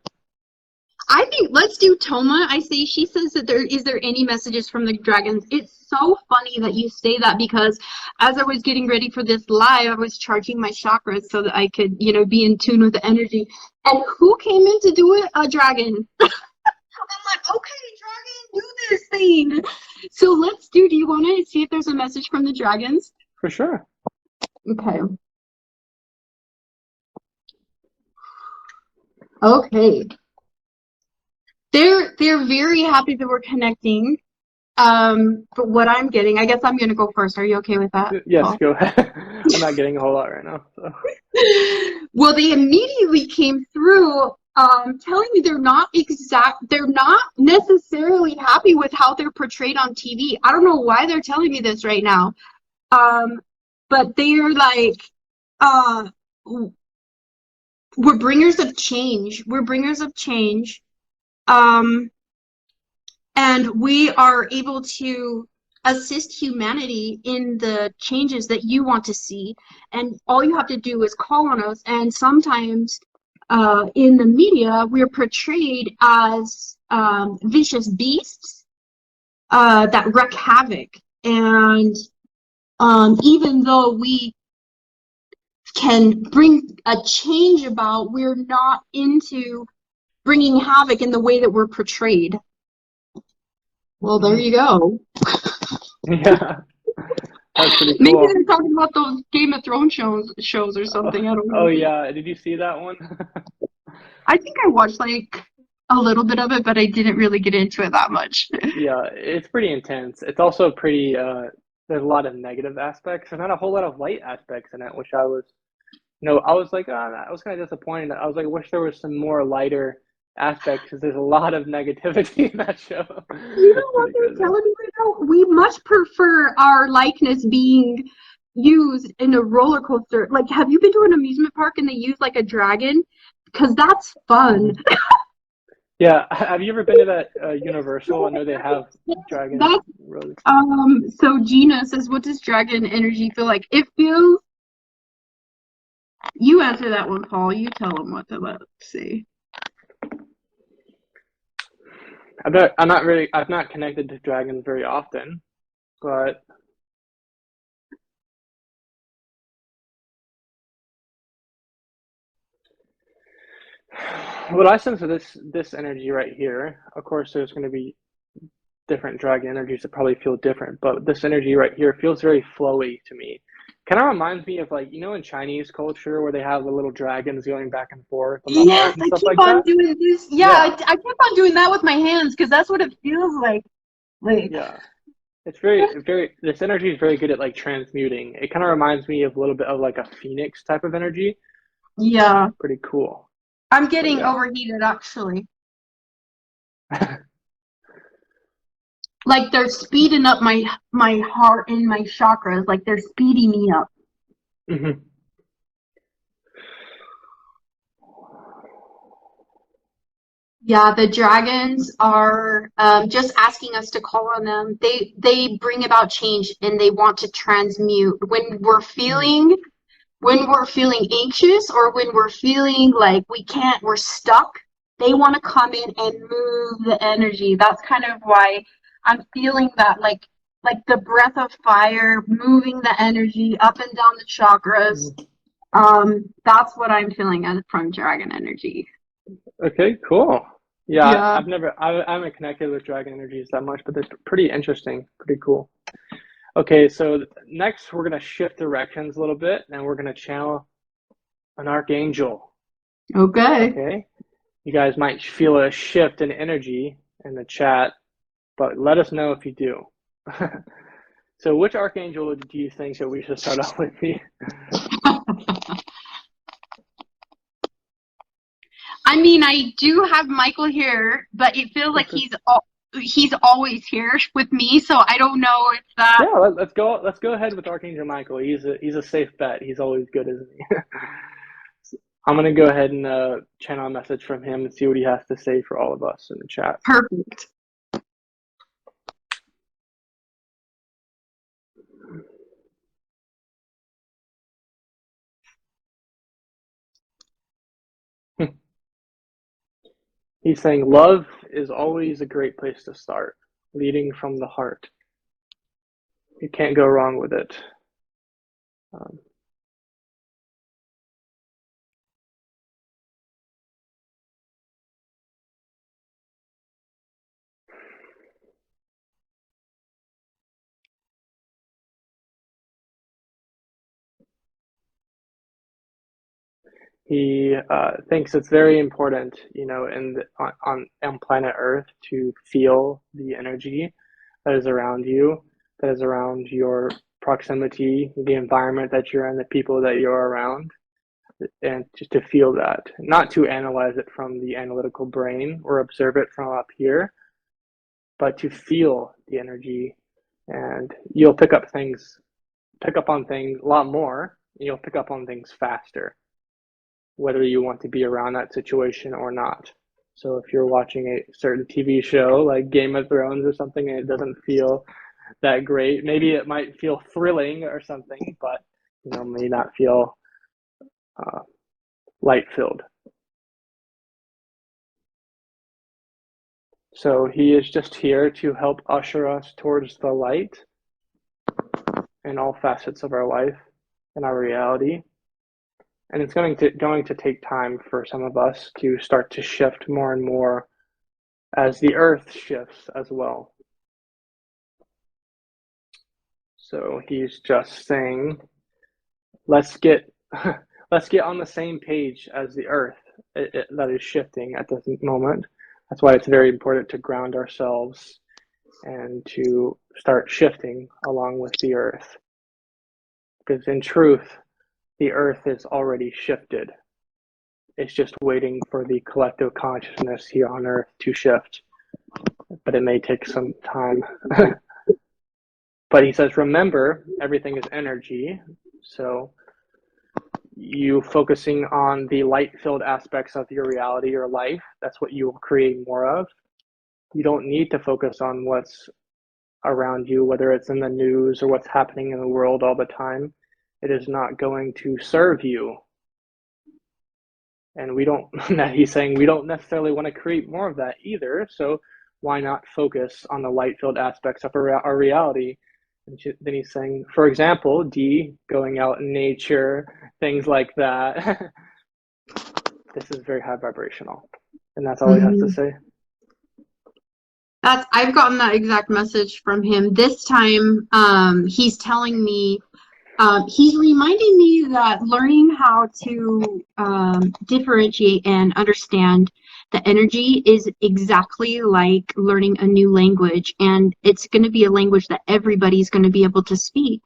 I think let's do Toma. She says that there any messages from the dragons? It's so funny that you say that because as I was getting ready for this live, I was charging my chakras so that I could, be in tune with the energy. And who came in to do it? A dragon. I'm like, okay, dragon, do this thing. So do you want to see if there's a message from the dragons? For sure. Okay. Okay. They're very happy that we're connecting. But what I'm getting, I guess I'm gonna go first. Are you okay with that? Yes, Paul? go ahead. I'm not getting a whole lot right now. So. Well, they immediately came through, telling me they're not necessarily happy with how they're portrayed on TV. I don't know why they're telling me this right now. But they're like, we're bringers of change. We're bringers of change. And we are able to assist humanity in the changes that you want to see. And all you have to do is call on us. And sometimes in the media, we're portrayed as vicious beasts that wreak havoc. And even though we can bring a change about, we're not into bringing havoc in the way that we're portrayed. Well, there you go. Yeah, that's pretty cool. Maybe they're talking about those Game of Thrones shows or something. I don't know. Oh yeah, did you see that one? I think I watched like a little bit of it, but I didn't really get into it that much. Yeah, it's pretty intense. It's also pretty there's a lot of negative aspects and not a whole lot of light aspects in it, which I was I was like, I was kind of disappointed. I was like, I wish there was some more lighter aspects because there's a lot of negativity in that show. You know what they're telling me right now? We much prefer our likeness being used in a roller coaster. Like, have you been to an amusement park and they use like a dragon? Because that's fun. Yeah, have you ever been to that Universal? I know they have dragons. Really. So Gina says, what does dragon energy feel like? It feels. You answer that one, Paul. You tell them what to say. I've not connected to dragons very often, but what I sense of this energy right here, of course, there's going to be different dragon energies that probably feel different, but this energy right here feels very flowy to me. Kind of reminds me of like, in Chinese culture where they have the little dragons going back and forth on the Yes, and I stuff keep like on that. doing this. Yeah. I keep on doing that with my hands because that's what it feels like. Yeah. It's very, this energy is very good at like transmuting. It kind of reminds me of a little bit of like a phoenix type of energy. Yeah. Pretty cool. I'm getting overheated actually. Like they're speeding up my heart and my chakras. Like they're speeding me up. Mm-hmm. Yeah, the dragons are just asking us to call on them. They bring about change and they want to transmute. When we're feeling anxious or when we're feeling like we're stuck, they want to come in and move the energy. That's kind of why I'm feeling that like the breath of fire moving the energy up and down the chakras. That's what I'm feeling from dragon energy. Okay, cool. Yeah, Yeah. I haven't connected with dragon energies that much, but they're pretty interesting, pretty cool. Okay, so next we're gonna shift directions a little bit, and we're gonna channel an archangel. Okay. Okay, you guys might feel a shift in energy in the chat, but let us know if you do. So, which archangel do you think that we should start off with? I mean, I do have Michael here, but it feels like he's always here with me, so I don't know if that. Yeah, let's go ahead with Archangel Michael. He's a safe bet. He's always good, isn't he? I'm going to go ahead and channel a message from him and see what he has to say for all of us in the chat. Perfect. He's saying love is always a great place to start, leading from the heart. You can't go wrong with it. He thinks it's very important, you know, on planet Earth to feel the energy that is around you, that is around your proximity, the environment that you're in, the people that you're around, and just to feel that, not to analyze it from the analytical brain or observe it from up here, but to feel the energy, and you'll pick up on things a lot more, and you'll pick up on things faster, whether you want to be around that situation or not. So if you're watching a certain TV show like Game of Thrones or something and it doesn't feel that great, maybe it might feel thrilling or something, but you know, may not feel light-filled. So he is just here to help usher us towards the light in all facets of our life and our reality. And it's going to take time for some of us to start to shift more and more as the earth shifts as well. So he's just saying, let's get on the same page as the earth that is shifting at this moment. That's why it's very important to ground ourselves and to start shifting along with the earth. Because in truth, the earth is already shifted. It's just waiting for the collective consciousness here on earth to shift. But it may take some time. But he says, remember, everything is energy. So you focusing on the light-filled aspects of your reality or life, that's what you will create more of. You don't need to focus on what's around you, whether it's in the news or what's happening in the world all the time. It is not going to serve you. And he's saying we don't necessarily want to create more of that either. So why not focus on the light-filled aspects of our reality? And then he's saying, for example, Dee, going out in nature, things like that. This is very high vibrational. And that's all he has to say. I've gotten that exact message from him. This time, he's telling me, he's reminding me that learning how to differentiate and understand the energy is exactly like learning a new language, and it's going to be a language that everybody's going to be able to speak,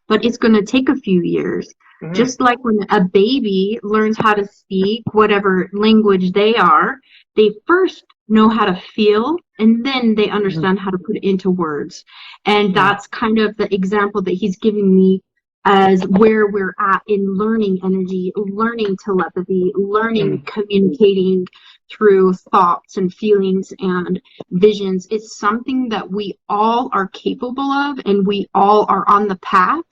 but it's going to take a few years. Mm-hmm. Just like when a baby learns how to speak whatever language they are, they first know how to feel, and then they understand how to put it into words. And that's kind of the example that he's giving me as where we're at in learning energy, learning telepathy, learning communicating through thoughts and feelings and visions. It's something that we all are capable of, and we all are on the path.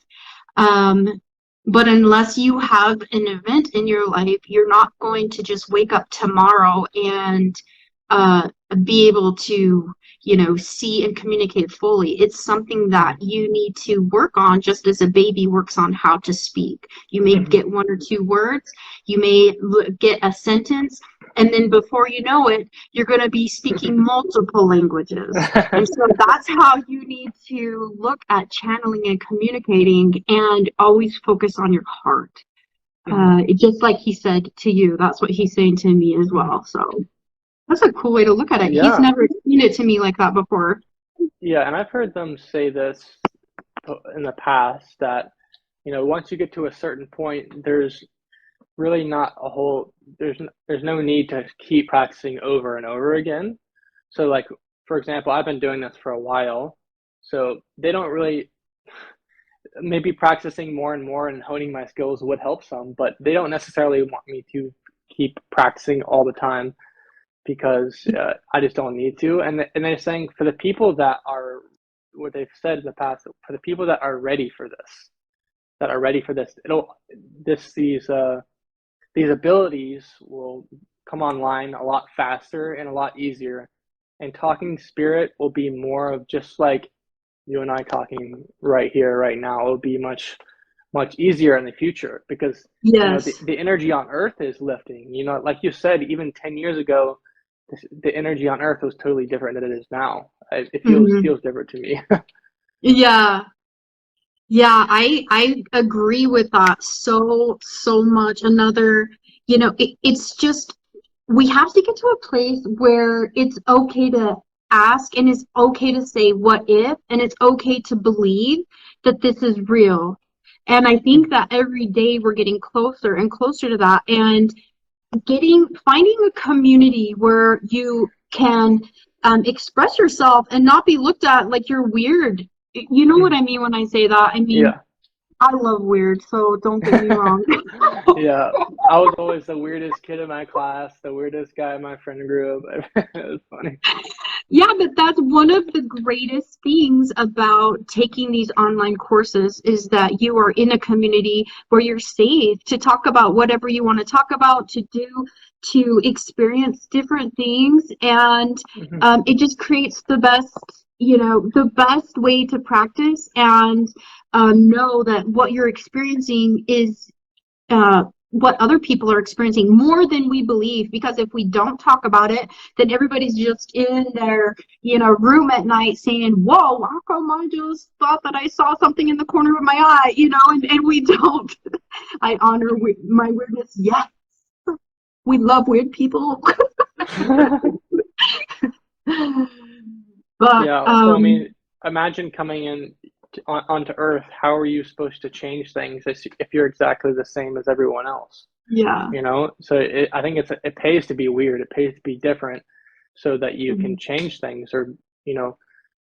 But unless you have an event in your life, you're not going to just wake up tomorrow and be able to, see and communicate fully. It's something that you need to work on, just as a baby works on how to speak. You may get one or two words, you may get a sentence, and then before you know it, you're going to be speaking multiple languages. And so that's how you need to look at channeling and communicating, and always focus on your heart. Just like he said to you, that's what he's saying to me as well. So that's a cool way to look at it. Yeah. He's never explained it to me like that before. Yeah, and I've heard them say this in the past, that, once you get to a certain point, there's really not there's no need to keep practicing over and over again. So like, for example, I've been doing this for a while, so they don't really, maybe practicing more and more and honing my skills would help some, but they don't necessarily want me to keep practicing all the time because I just don't need to. And they're saying for the people that are, what they've said in the past, for the people that are ready for this, these abilities will come online a lot faster and a lot easier. And talking spirit will be more of just like you and I talking right here, right now. It will be much, much easier in the future because Yes. the energy on Earth is lifting. Like you said, even 10 years ago, the energy on Earth was totally different than it is now. It feels different to me. Yeah. Yeah, I agree with that so much. Another, it's just we have to get to a place where it's okay to ask and it's okay to say what if, and it's okay to believe that this is real. And I think that every day we're getting closer and closer to that, and finding a community where you can express yourself and not be looked at like you're weird. You know what I mean when I say that? I mean, Yeah. I love weird, so don't get me wrong. Yeah, I was always the weirdest kid in my class, the weirdest guy in my friend group. It was funny. Yeah, but that's one of the greatest things about taking these online courses is that you are in a community where you're safe to talk about whatever you want to talk about, to experience different things, and it just creates the best way to practice and know that what you're experiencing is what other people are experiencing more than we believe, because if we don't talk about it, then everybody's just in their room at night saying, whoa, how come I just thought that I saw something in the corner of my eye, and we don't. I honor my weirdness. Yes, we love weird people. But Yeah, well, I mean, imagine coming in onto Earth. How are you supposed to change things if you're exactly the same as everyone else? yeah. So I think it pays to be weird. It pays to be different so that you can change things or,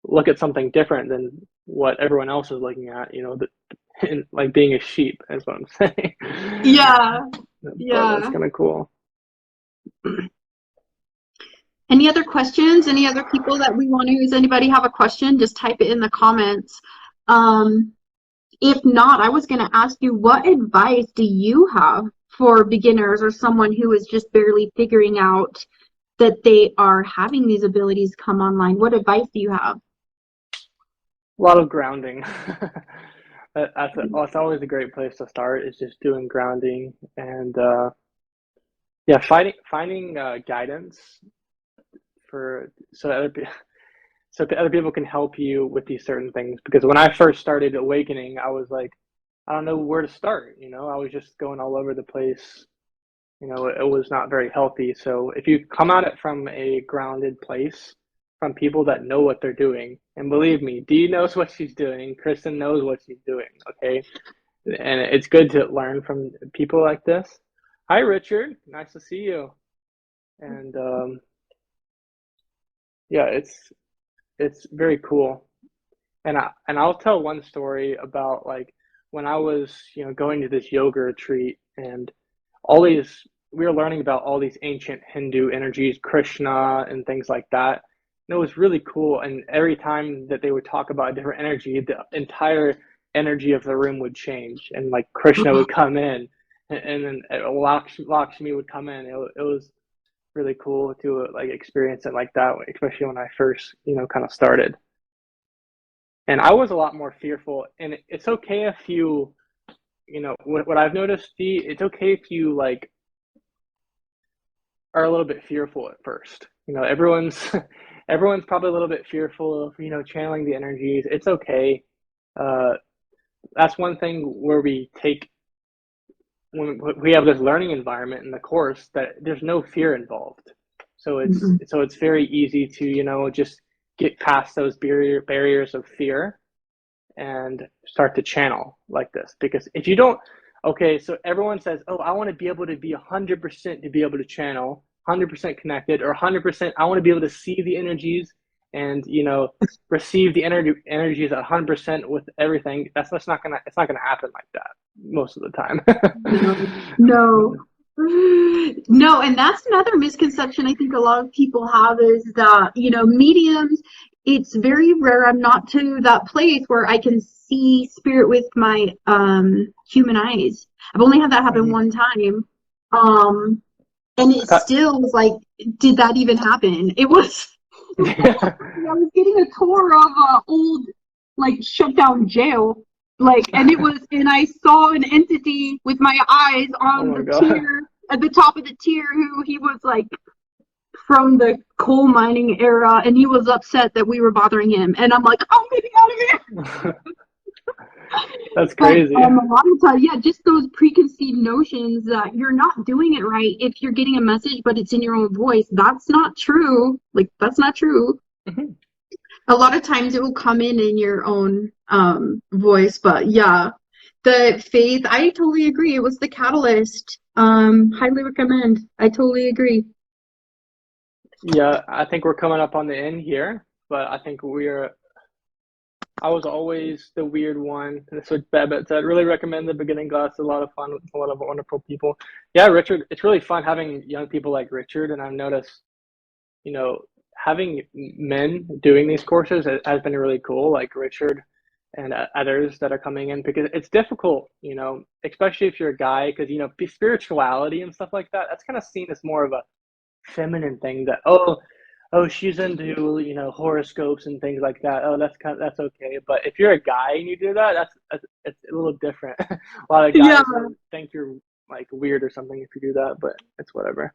look at something different than what everyone else is looking at, like being a sheep is what I'm saying. Yeah. But Yeah. that's kind of cool. Any other questions? Any other people that we want to? Does anybody have a question? Just type it in the comments. If not, I was going to ask you, what advice do you have for beginners or someone who is just barely figuring out that they are having these abilities come online? What advice do you have? A lot of grounding. That's always a great place to start, is just doing grounding and finding guidance so other people can help you with these certain things. Because when I first started awakening, I was like, I don't know where to start. I was just going all over the place. It was not very healthy. So if you come at it from a grounded place, from people that know what they're doing, and believe me, Dee knows what she's doing, Kristen knows what she's doing, okay? And it's good to learn from people like this. Hi, Richard. Nice to see you. And yeah, it's very cool. And I'll tell one story about, like, when I was, going to this yoga retreat, and we were learning about all these ancient Hindu energies, Krishna and things like that. And it was really cool. And every time that they would talk about a different energy, the entire energy of the room would change. And like Krishna would come in, and then Lakshmi would come in. It was really cool to like experience it like that, especially when I first, kind of started. And I was a lot more fearful. And it's okay if you, what I've noticed, Dee, it's okay if you like are a little bit fearful at first. Everyone's everyone's probably a little bit fearful of, channeling the energies. It's okay. That's one thing where when we have this learning environment in the course, that there's no fear involved. So it's very easy to, just get past those barriers of fear and start to channel like this. Because if you don't, okay, so everyone says, oh, I want to be able to be 100% to be able to channel, 100% connected, or 100% I want to be able to see the energies and receive the energies at 100% with everything. It's not gonna happen like that most of the time. No. No, and that's another misconception I think a lot of people have is that, mediums, it's very rare. I'm not to that place where I can see spirit with my human eyes. I've only had that happen one time. And it still was like, did that even happen? It was I was getting a tour of a old, like, shut down jail. And I saw an entity with my eyes on the tier, at the top of the tier, who he was like from the coal mining era, and he was upset that we were bothering him. And I'm like, I'm getting out of here. That's crazy. But, a lot of times, yeah, just those preconceived notions that you're not doing it right if you're getting a message, but it's in your own voice. That's not true. Like, that's not true. Mm-hmm. A lot of times it will come in your own voice, but yeah, the faith, I totally agree. It was the catalyst. Highly recommend. I totally agree. Yeah, I think we're coming up on the end here, but I think I was always the weird one. That's what Babette said. Really recommend the beginning class. A lot of fun with a lot of wonderful people. Yeah, Richard, it's really fun having young people like Richard, and I've noticed, having men doing these courses has been really cool, like Richard and others that are coming in, because it's difficult, especially if you're a guy, because, spirituality and stuff like that, that's kind of seen as more of a feminine thing that, oh, she's into, horoscopes and things like that. Oh, that's okay. But if you're a guy and you do that, it's a little different. A lot of guys think you're like weird or something if you do that, but it's whatever.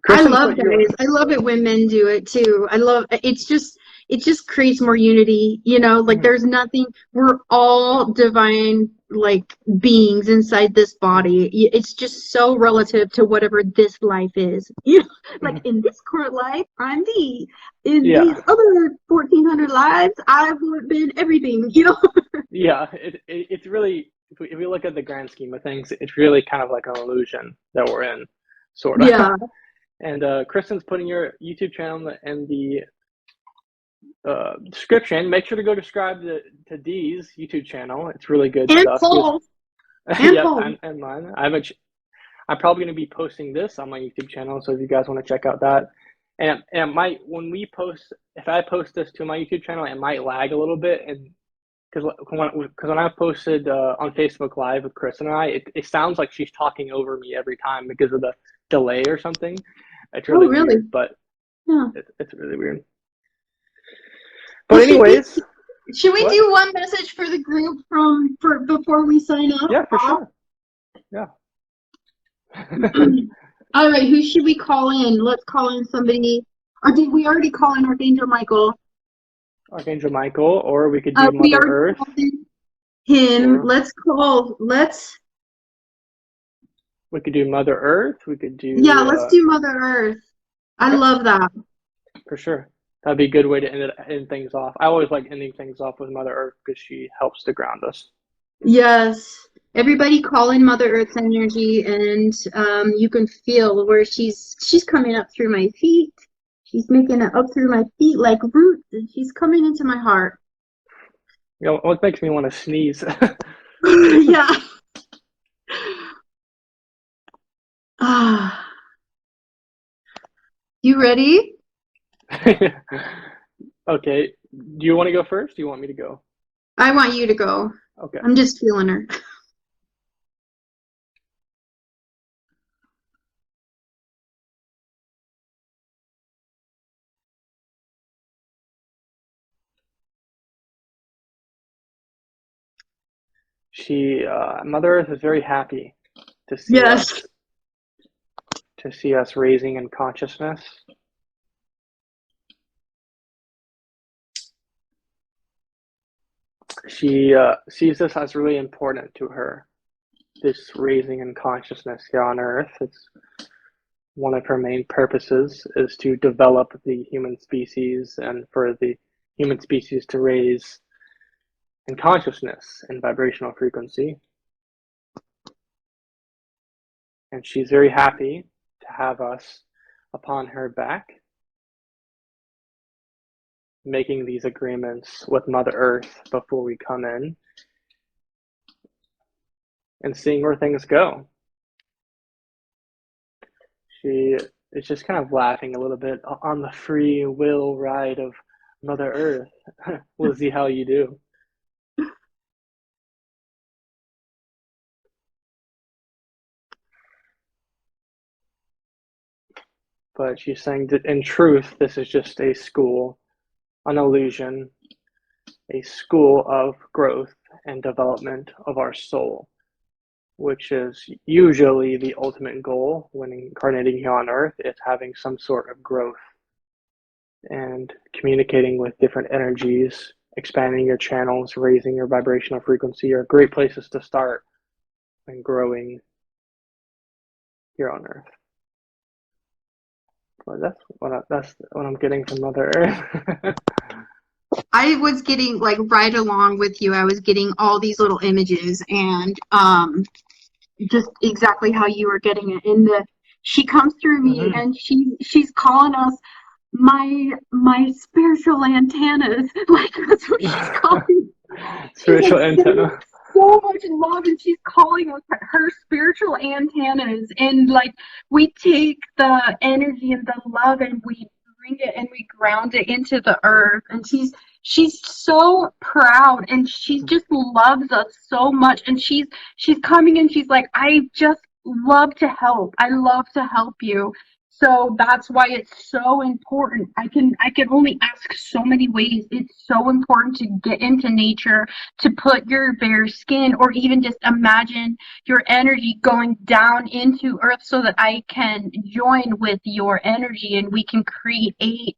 Kristen, I love guys. I love it when men do it too. It just creates more unity, like there's nothing, we're all divine like beings inside this body. It's just so relative to whatever this life is. Like in this current life, I'm Dee. In these other 1400 lives, I've been everything, Yeah, it's really, if we look at the grand scheme of things, it's really kind of like an illusion that we're in, sort of. Yeah. And Kristen's putting your YouTube channel in the description. Make sure to go subscribe to Dee's YouTube channel. It's really good stuff. Paul. And mine. I'm probably going to be posting this on my YouTube channel, so if you guys want to check out that. And it might, if I post this to my YouTube channel, it might lag a little bit, and because when I posted on Facebook Live with Kristen and I, it sounds like she's talking over me every time because of the delay or something. It's really weird, but yeah, it's really weird. But anyways, should we do one message for the group before we sign up? Yeah, for sure. Yeah. All right, who should we call in? Let's call in somebody. Or did we already call in Archangel Michael? Archangel Michael, or we could do Mother Earth. Him. We could do Mother Earth. We could do. Yeah, let's do Mother Earth. I love that. For sure. That'd be a good way to end things off. I always like ending things off with Mother Earth because she helps to ground us. Yes. Everybody call in Mother Earth's energy, and you can feel where she's coming up through my feet. She's making it up through my feet like roots, and she's coming into my heart. What makes me want to sneeze? Yeah. You ready? Okay. Do you want to go first? Do you want me to go? I want you to go. Okay. I'm just feeling her. Mother Earth is very happy to see us. To see us raising in consciousness. She sees this as really important to her. This raising in consciousness here on Earth. It's one of her main purposes is to develop the human species and for the human species to raise in consciousness and vibrational frequency. And she's very happy to have us upon her back. making these agreements with Mother Earth before we come in and seeing where things go. She is just kind of laughing a little bit on the free will ride of Mother Earth. We'll see how you do. But she's saying that in truth, this is just a school, an illusion, a school of growth and development of our soul, which is usually the ultimate goal when incarnating here on Earth, is having some sort of growth and communicating with different energies, expanding your channels, raising your vibrational frequency are great places to start when growing here on Earth. But that's what I'm getting from Mother Earth. I was getting, like, right along with you. I was getting all these little images, and just exactly how you were getting it. And she comes through me, and she's calling us my spiritual antennas. Like, that's what she's calling. Spiritual antenna. So much love, and she's calling us her spiritual antennas. And like, we take the energy and the love, and we bring it and we ground it into the earth. And she's so proud, and she just loves us so much. And she's coming, and she's like, I just love to help. I love to help you. So that's why it's so important. I can only ask so many ways. It's so important to get into nature, to put your bare skin, or even just imagine your energy going down into earth so that I can join with your energy, and we can create a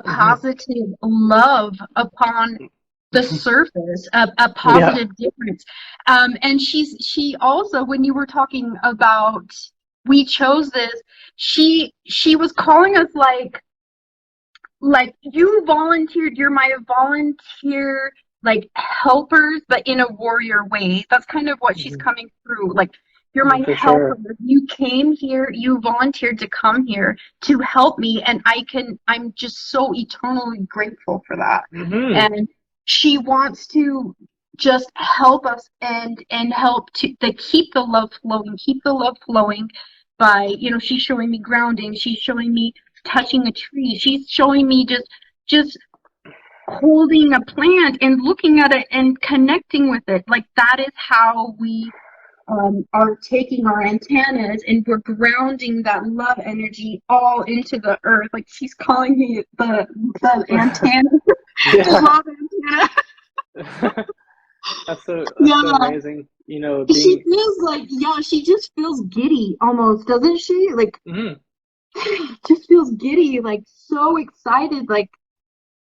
positive love upon the surface, a positive difference. And she also, when you were talking about we chose this, she was calling us like you volunteered, you're my volunteer, like, helpers, but in a warrior way. That's kind of what she's coming through. Like, you're my helper. Sure. You came here, you volunteered to come here to help me, and I'm just so eternally grateful for that. And she wants to just help us and help to keep the love flowing by, she's showing me grounding, she's showing me touching a tree, she's showing me just holding a plant and looking at it and connecting with it. Like, that is how we are taking our antennas, and we're grounding that love energy all into the earth. Like, she's calling me the antenna, the love antenna. That's so amazing. She feels like, she just feels giddy almost, doesn't she? Like, just feels giddy, like, so excited, like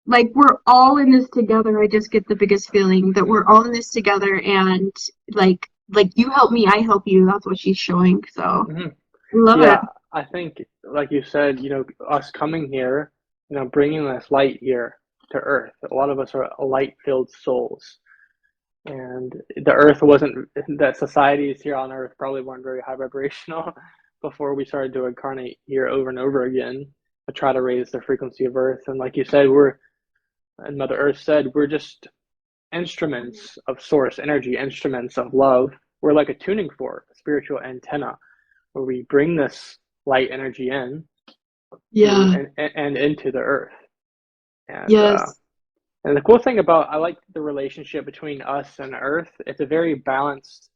we're all in this together. I just get the biggest feeling that we're all in this together, and like you help me, I help you. That's what she's showing. So I love it. I think, like you said, us coming here, bringing this light here to Earth. A lot of us are light-filled souls. And the Earth that societies here on Earth probably weren't very high vibrational before we started to incarnate here over and over again to try to raise the frequency of Earth. And like you said, and Mother Earth said, we're just instruments of source energy, instruments of love. We're like a tuning fork, a spiritual antenna, where we bring this light energy in and into the Earth. And, and the cool thing I like the relationship between us and Earth. It's a very balanced,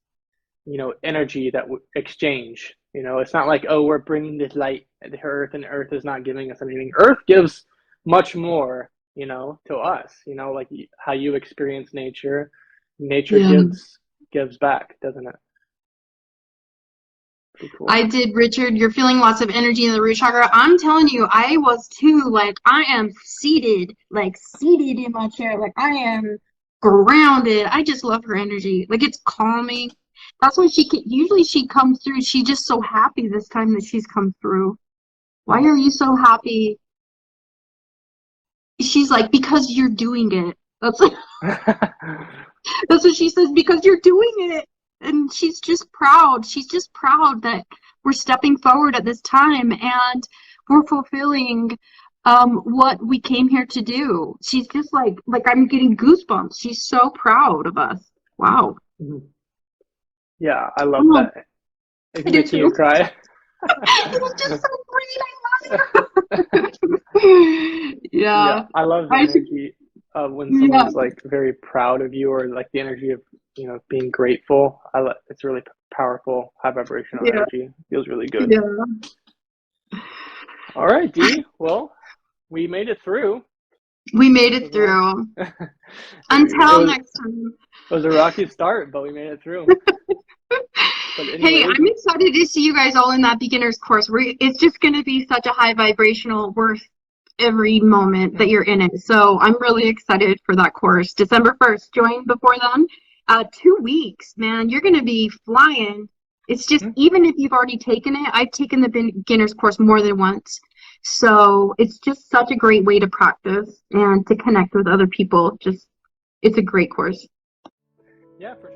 energy that exchange. It's not like, oh, we're bringing this light to Earth and Earth is not giving us anything. Earth gives much more, to us. Like how you experience nature. Nature gives back, doesn't it? Cool. I did, Richard. You're feeling lots of energy in the root chakra. I'm telling you, I was too. Like, I am seated in my chair. Like, I am grounded. I just love her energy. Like, it's calming. That's when usually she comes through. She's just so happy this time that she's come through. Why are you so happy? She's like, because you're doing it. That's what she says, because you're doing it. And she's just proud. She's just proud that we're stepping forward at this time, and we're fulfilling what we came here to do. She's just like I'm getting goosebumps. She's so proud of us. Wow. Yeah, I love Oh, that. It's making you cry. it was just so great. I love her. Yeah. I love the energy of when someone's like very proud of you, or like the energy of, you know, being grateful. It's really powerful, high vibrational energy. It feels really good. Yeah. All right, Dee. Well, we made it through. We made it through. Until next time. It was a rocky start, but we made it through. Hey, I'm excited to see you guys all in that beginner's course. It's just going to be such a high vibrational, worth every moment that you're in it. So I'm really excited for that course. December 1st, join before then. 2 weeks, man, you're going to be flying. It's just, even if you've already taken it, I've taken the beginner's course more than once. So it's just such a great way to practice and to connect with other people. It's a great course. Yeah, for sure.